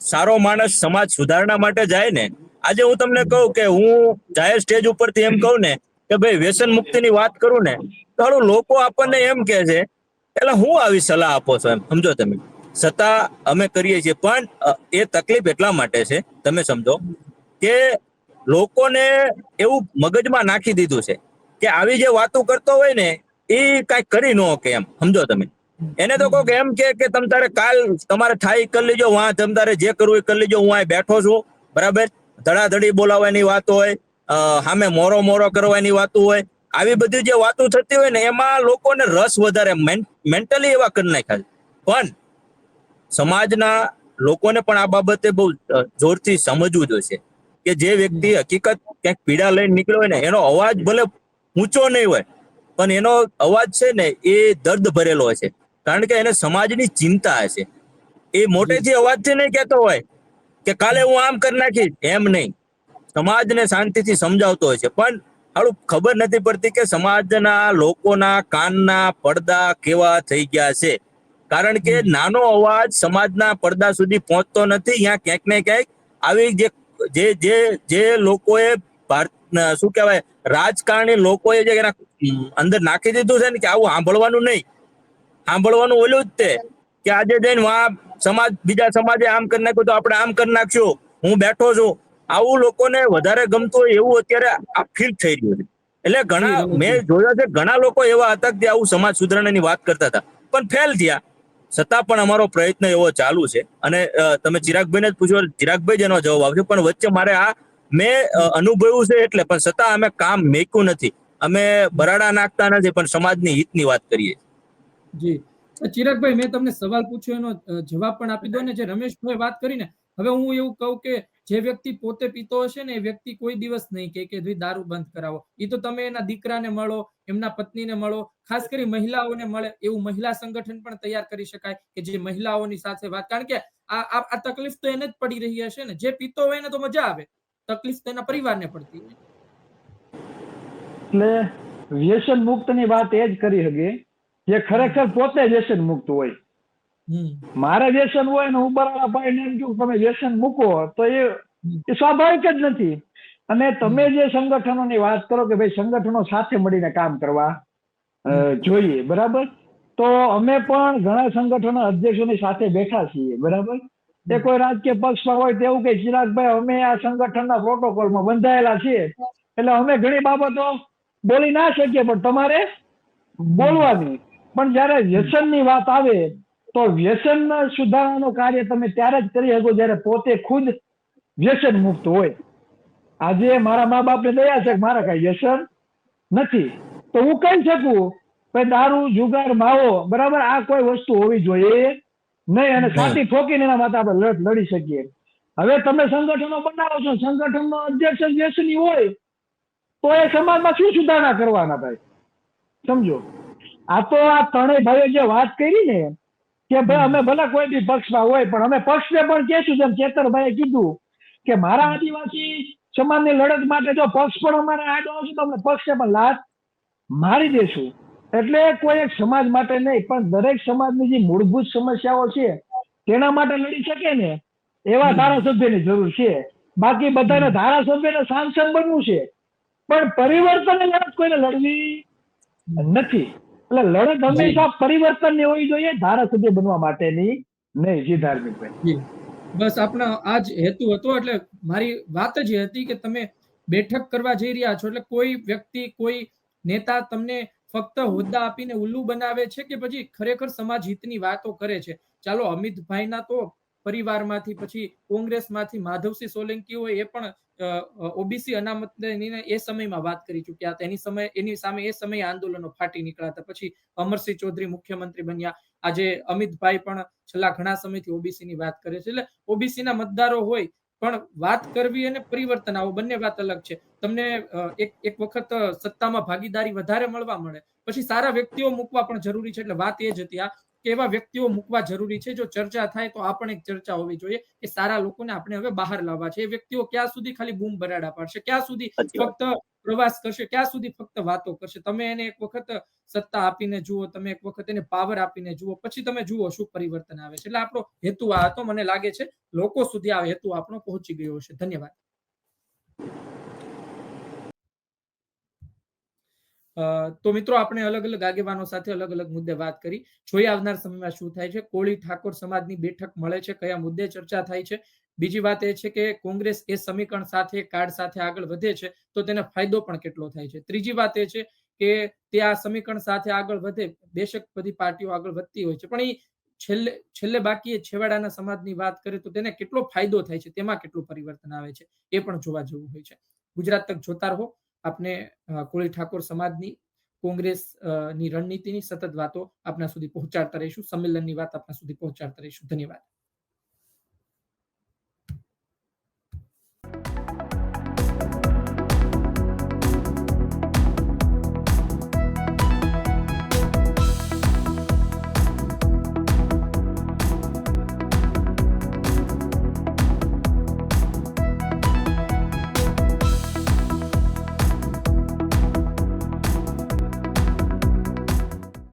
સારો માણસ સમાજ સુધારણા માટે જાય ને, આજે હું તમને કહું કે હું જાહેર સ્ટેજ ઉપરથી એમ કહું ને કે ભાઈ વ્યસન મુક્તિની વાત કરું ને તો હાળું લોકો આપણને એમ કહે છે એટલે હું આવી સલાહ આપો છો, એમ સમજો તમે. છતાં અમે કરીએ છીએ, પણ એ તકલીફ એટલા માટે છે, તમે સમજો કે લોકોને એવું મગજમાં નાખી દીધું છે કે આવી જે વાતો કરતો હોય ને એ કાંઈ કરી ન શકે, એમ સમજો તમે. એને તો કહો કે એમ કે તમ તારે કાલ તમારે થાય કરી લેજો, વાં તમ તારે જે કરવું એ કરી લેજો, હું અહીં બેઠો છું, બરાબર. ધડાધડી બોલાવવાની વાત હોય, સામે મોરો કરવાની વાતો હોય, આવી બધી જે વાતો થતી હોય ને એમાં લોકોને રસ વધારે, મેન્ટલી એવા કરી નાખ્યા છે. પણ સમાજના લોકોને પણ આ બાબતે બહુ જોરથી સમજવું જોઈએ કે જે વ્યક્તિ હકીકત ક્યાંક પીડા લઈને નીકળ્યો હોય ને એનો અવાજ ભલે ઊંચો નહીં હોય પણ એનો અવાજ છે ને એ દર્દ ભરેલો હોય છે, કારણ કે એને સમાજની ચિંતા હશે. એ મોટેથી અવાજથી નહીં કહેતો હોય કે કાલે હું આમ કરી નાખીશ, એમ નહીં. સમાજને શાંતિથી સમજાવતો હોય છે, પણ હાલું ખબર નથી પડતી કે સમાજના લોકોના કાનના પડદા કેવા થઈ ગયા છે. કારણ કે નાનો અવાજ સમાજના પડદા સુધી પહોંચતો નથી. અહીંયા ક્યાંક ને ક્યાંક આવી જે લોકોએ શું કહેવાય રાજકારણી લોકોએ જે એના અંદર નાખી દીધું છે ને કે આવું સાંભળવાનું નહીં, સાંભળવાનું ઓલું જ તે કે આજે જઈને બીજા સમાજે આમ કરી નાખ્યું તો આપણે આમ કરી નાખશું, હું બેઠો છું. આવું લોકોને વધારે ગમતું હોય એવું અત્યારે આ ફીલ થઈ રહ્યું છે. એટલે મેં જોયા છે ઘણા લોકો એવા હતા કે આવું સમાજ સુધારણાની વાત કરતા હતા પણ ફેલ થયા. છતાં પણ અમારો પ્રયત્ન એવો ચાલુ છે. અને તમે ચિરાગભાઈને જ પૂછ્યો, ચિરાગભાઈ જ એનો જવાબ આપજો. પણ વચ્ચે મારે મેં અનુભવ્યું છે એટલે, પણ છતાં અમે કામ મેક્યું નથી. અમે બરાડા નાખતા નથી પણ સમાજની હિતની વાત કરીએ. જી ચિરાગભાઈ, મેં તમને સવાલ પૂછ્યો એનો જવાબ પણ આપી દો ને. જે રમેશભાઈ વાત કરીને, હવે હું એવું કહું કે જે વ્યક્તિ પોતે પીતો હશે ને એ વ્યક્તિ કોઈ દિવસ નહીં કે ભાઈ દારૂ બંધ કરાવો. એ તો તમે એના દીકરાને મળો, એમના પત્નીને મળો, ખાસ કરી મહિલાઓને મળે એવું મહિલા સંગઠન પણ તૈયાર કરી શકાય કે જે મહિલાઓની સાથે વાત, કારણ કે આ તકલીફ તો એને જ પડી રહી હશે ને. જે પીતો હોય ને તો મજા આવે, તકલીફ તેના પરિવારને પડતી હોય. એટલે વ્યસન મુક્ત ની વાત એ જ કરી શકે જે ખરેખર પોતે વ્યસન મુક્ત હોય. મારે વ્યસન હોય ને હું બરાડા ભાઈ ને એમ કહું તમે વ્યસન મૂકો તો એ સ્વાભાવિક જ નથી. અને તમે જે સંગઠનોની વાત કરો કે ભાઈ સંગઠનો સાથે મળીને કામ કરવા જોઈએ, બરાબર, તો અમે પણ ઘણા સંગઠનો અધ્યક્ષોની સાથે બેઠા છીએ, બરાબર. એ કોઈ રાજકીય પક્ષમાં હોય તેવું કે ચિરાગભાઈ અમે આ સંગઠનના પ્રોટોકોલમાં બંધાયેલા છીએ એટલે અમે ઘણી બાબતો બોલી ના શકીએ પણ તમારે બોલવાની. પણ જયારે વ્યસનની વાત આવે તો વ્યસન સુધારવાનું કાર્ય તમે ત્યારે જ કરી શકો જયારે પોતે ખુદ વ્યસન મુક્ત હોય. આજે મારા મા બાપને દયા છે કે મારા કઈ વ્યસન નથી તો હું કહી શકું કે દારૂ જુગાર માવો બરાબર આ કોઈ વસ્તુ હોવી જોઈએ નહીં અને સાચી ઠોકીને એના માટે આપણે લડત લડી શકીએ. હવે તમે સંગઠનો બનાવો છો, સંગઠનનો અધ્યક્ષ જ વ્યસની હોય તો એ સમાજમાં શું સુધારણા કરવાના ભાઈ? સમજો, આ તો આ ત્રણેય ભાઈઓ જે વાત કરી ને કે ભાઈ અમે ભલે કોઈ બી પક્ષમાં હોય પણ અમે પક્ષને પણ કહેશું, જેમ ચેતરભાઈએ કીધું કે મારા આદિવાસી સમાજની લડત માટે જો પક્ષ પણ અમારે આડો આવશે તો અમે પક્ષને પણ લાત મારી દેશું. એટલે કોઈ એક સમાજ માટે નહીં પણ દરેક સમાજની જે મૂળભૂત સમસ્યાઓ છે તેના માટે લડી શકે ને એવા ધારાસભ્યની જરૂર છે. બાકી બધાને ધારાસભ્યને સાંસદ બનવું છે પણ પરિવર્તનની લડત કોઈને લડવી નથી. એટલે લડત હંમેશા પરિવર્તનની હોવી જોઈએ, ધારાસભ્ય બનવા માટેની નહીં. જી ધાર્મિકભાઈ, બસ આપનો આ જ હેતુ હતો. એટલે મારી વાત જ એ હતી કે તમે બેઠક કરવા જઈ રહ્યા છો એટલે કોઈ વ્યક્તિ કોઈ નેતા તમને ફક્ત હોદ્દા આપીને ઉલ્લુ બનાવે છે કે પછી ખરેખર સમાજ હિતની વાતો કરે છે. ચાલો અમિતભાઈના તો પરિવારમાંથી પછી કોંગ્રેસમાંથી માધવસિંહ સોલંકી હોય એ પણ ઓબીસી અનામતની એ સમયમાં વાત કરી ચૂક્યા હતા. એની સામે એ સમયે આંદોલનો ફાટી નીકળ્યા હતા. પછી અમરસિંહ ચૌધરી મુખ્યમંત્રી બન્યા. આજે અમિતભાઈ પણ છેલ્લા ઘણા સમયથી ઓબીસી ની વાત કરે છે. એટલે ઓબીસી ના મતદારો હોય પણ વાત કરવી અને પરિવર્તન આવો બંને વાત અલગ છે. તમને એક વખત સત્તામાં ભાગીદારી વધારે મળે પછી સારા વ્યક્તિઓ મૂકવા પણ જરૂરી છે. એટલે વાત એ જ હતી આ કે એવા વ્યક્તિઓ મૂકવા જરૂરી છે. જો ચર્ચા થાય તો આ પણ એક ચર્ચા હોવી જોઈએ કે સારા લોકોને આપણે હવે બહાર લાવવા છે. એ વ્યક્તિઓ ક્યાં સુધી ખાલી બૂમ બરાડા પાડશે, ક્યાં સુધી ફક્ત પ્રવાસ કરશે, ક્યાં સુધી ફક્ત વાતો કરશે. તમે એને એક વખત સત્તા આપીને જુઓ, તમે એક વખત એને પાવર આપીને જુઓ, પછી તમે જુઓ શું પરિવર્તન આવે છે. એટલે આપણો હેતુ આ હતો. મને લાગે છે લોકો સુધી આ હેતુ આપણો પહોંચી ગયો છે. ધન્યવાદ. તો મિત્રો આપણે અલગ અલગ આગેવાનો સાથે અલગ અલગ મુદ્દે વાત કરી. જોઈએ આવનાર સમયમાં શું થાય છે. કોળી ઠાકોર સમાજની બેઠક મળે છે, કયા મુદ્દે ચર્ચા થાય છે. બીજી વાત એ છે કે કોંગ્રેસ એ સમીકરણ સાથે કાર્ડ સાથે આગળ વધે છે તો તેને ફાયદો પણ કેટલો થાય છે. ત્રીજી વાત એ છે કે તે આ સમીકરણ સાથે આગળ વધે, બેશક બધી પાર્ટીઓ આગળ વધતી હોય છે પણ એ છેલ્લે બાકી છેવાડાના સમાજની વાત કરે તો તેને કેટલો ફાયદો થાય છે, તેમાં કેટલું પરિવર્તન આવે છે એ પણ જોવા જેવું હોય છે. ગુજરાત તક જોતા રહો. આપને કોળી ઠાકોર સમાજની કોંગ્રેસ ની રણનીતિની સતત વાતો આપના સુધી પહોંચાડતા રહીશું. સંમેલનની વાત આપના સુધી પહોંચાડતા રહીશું. ધન્યવાદ.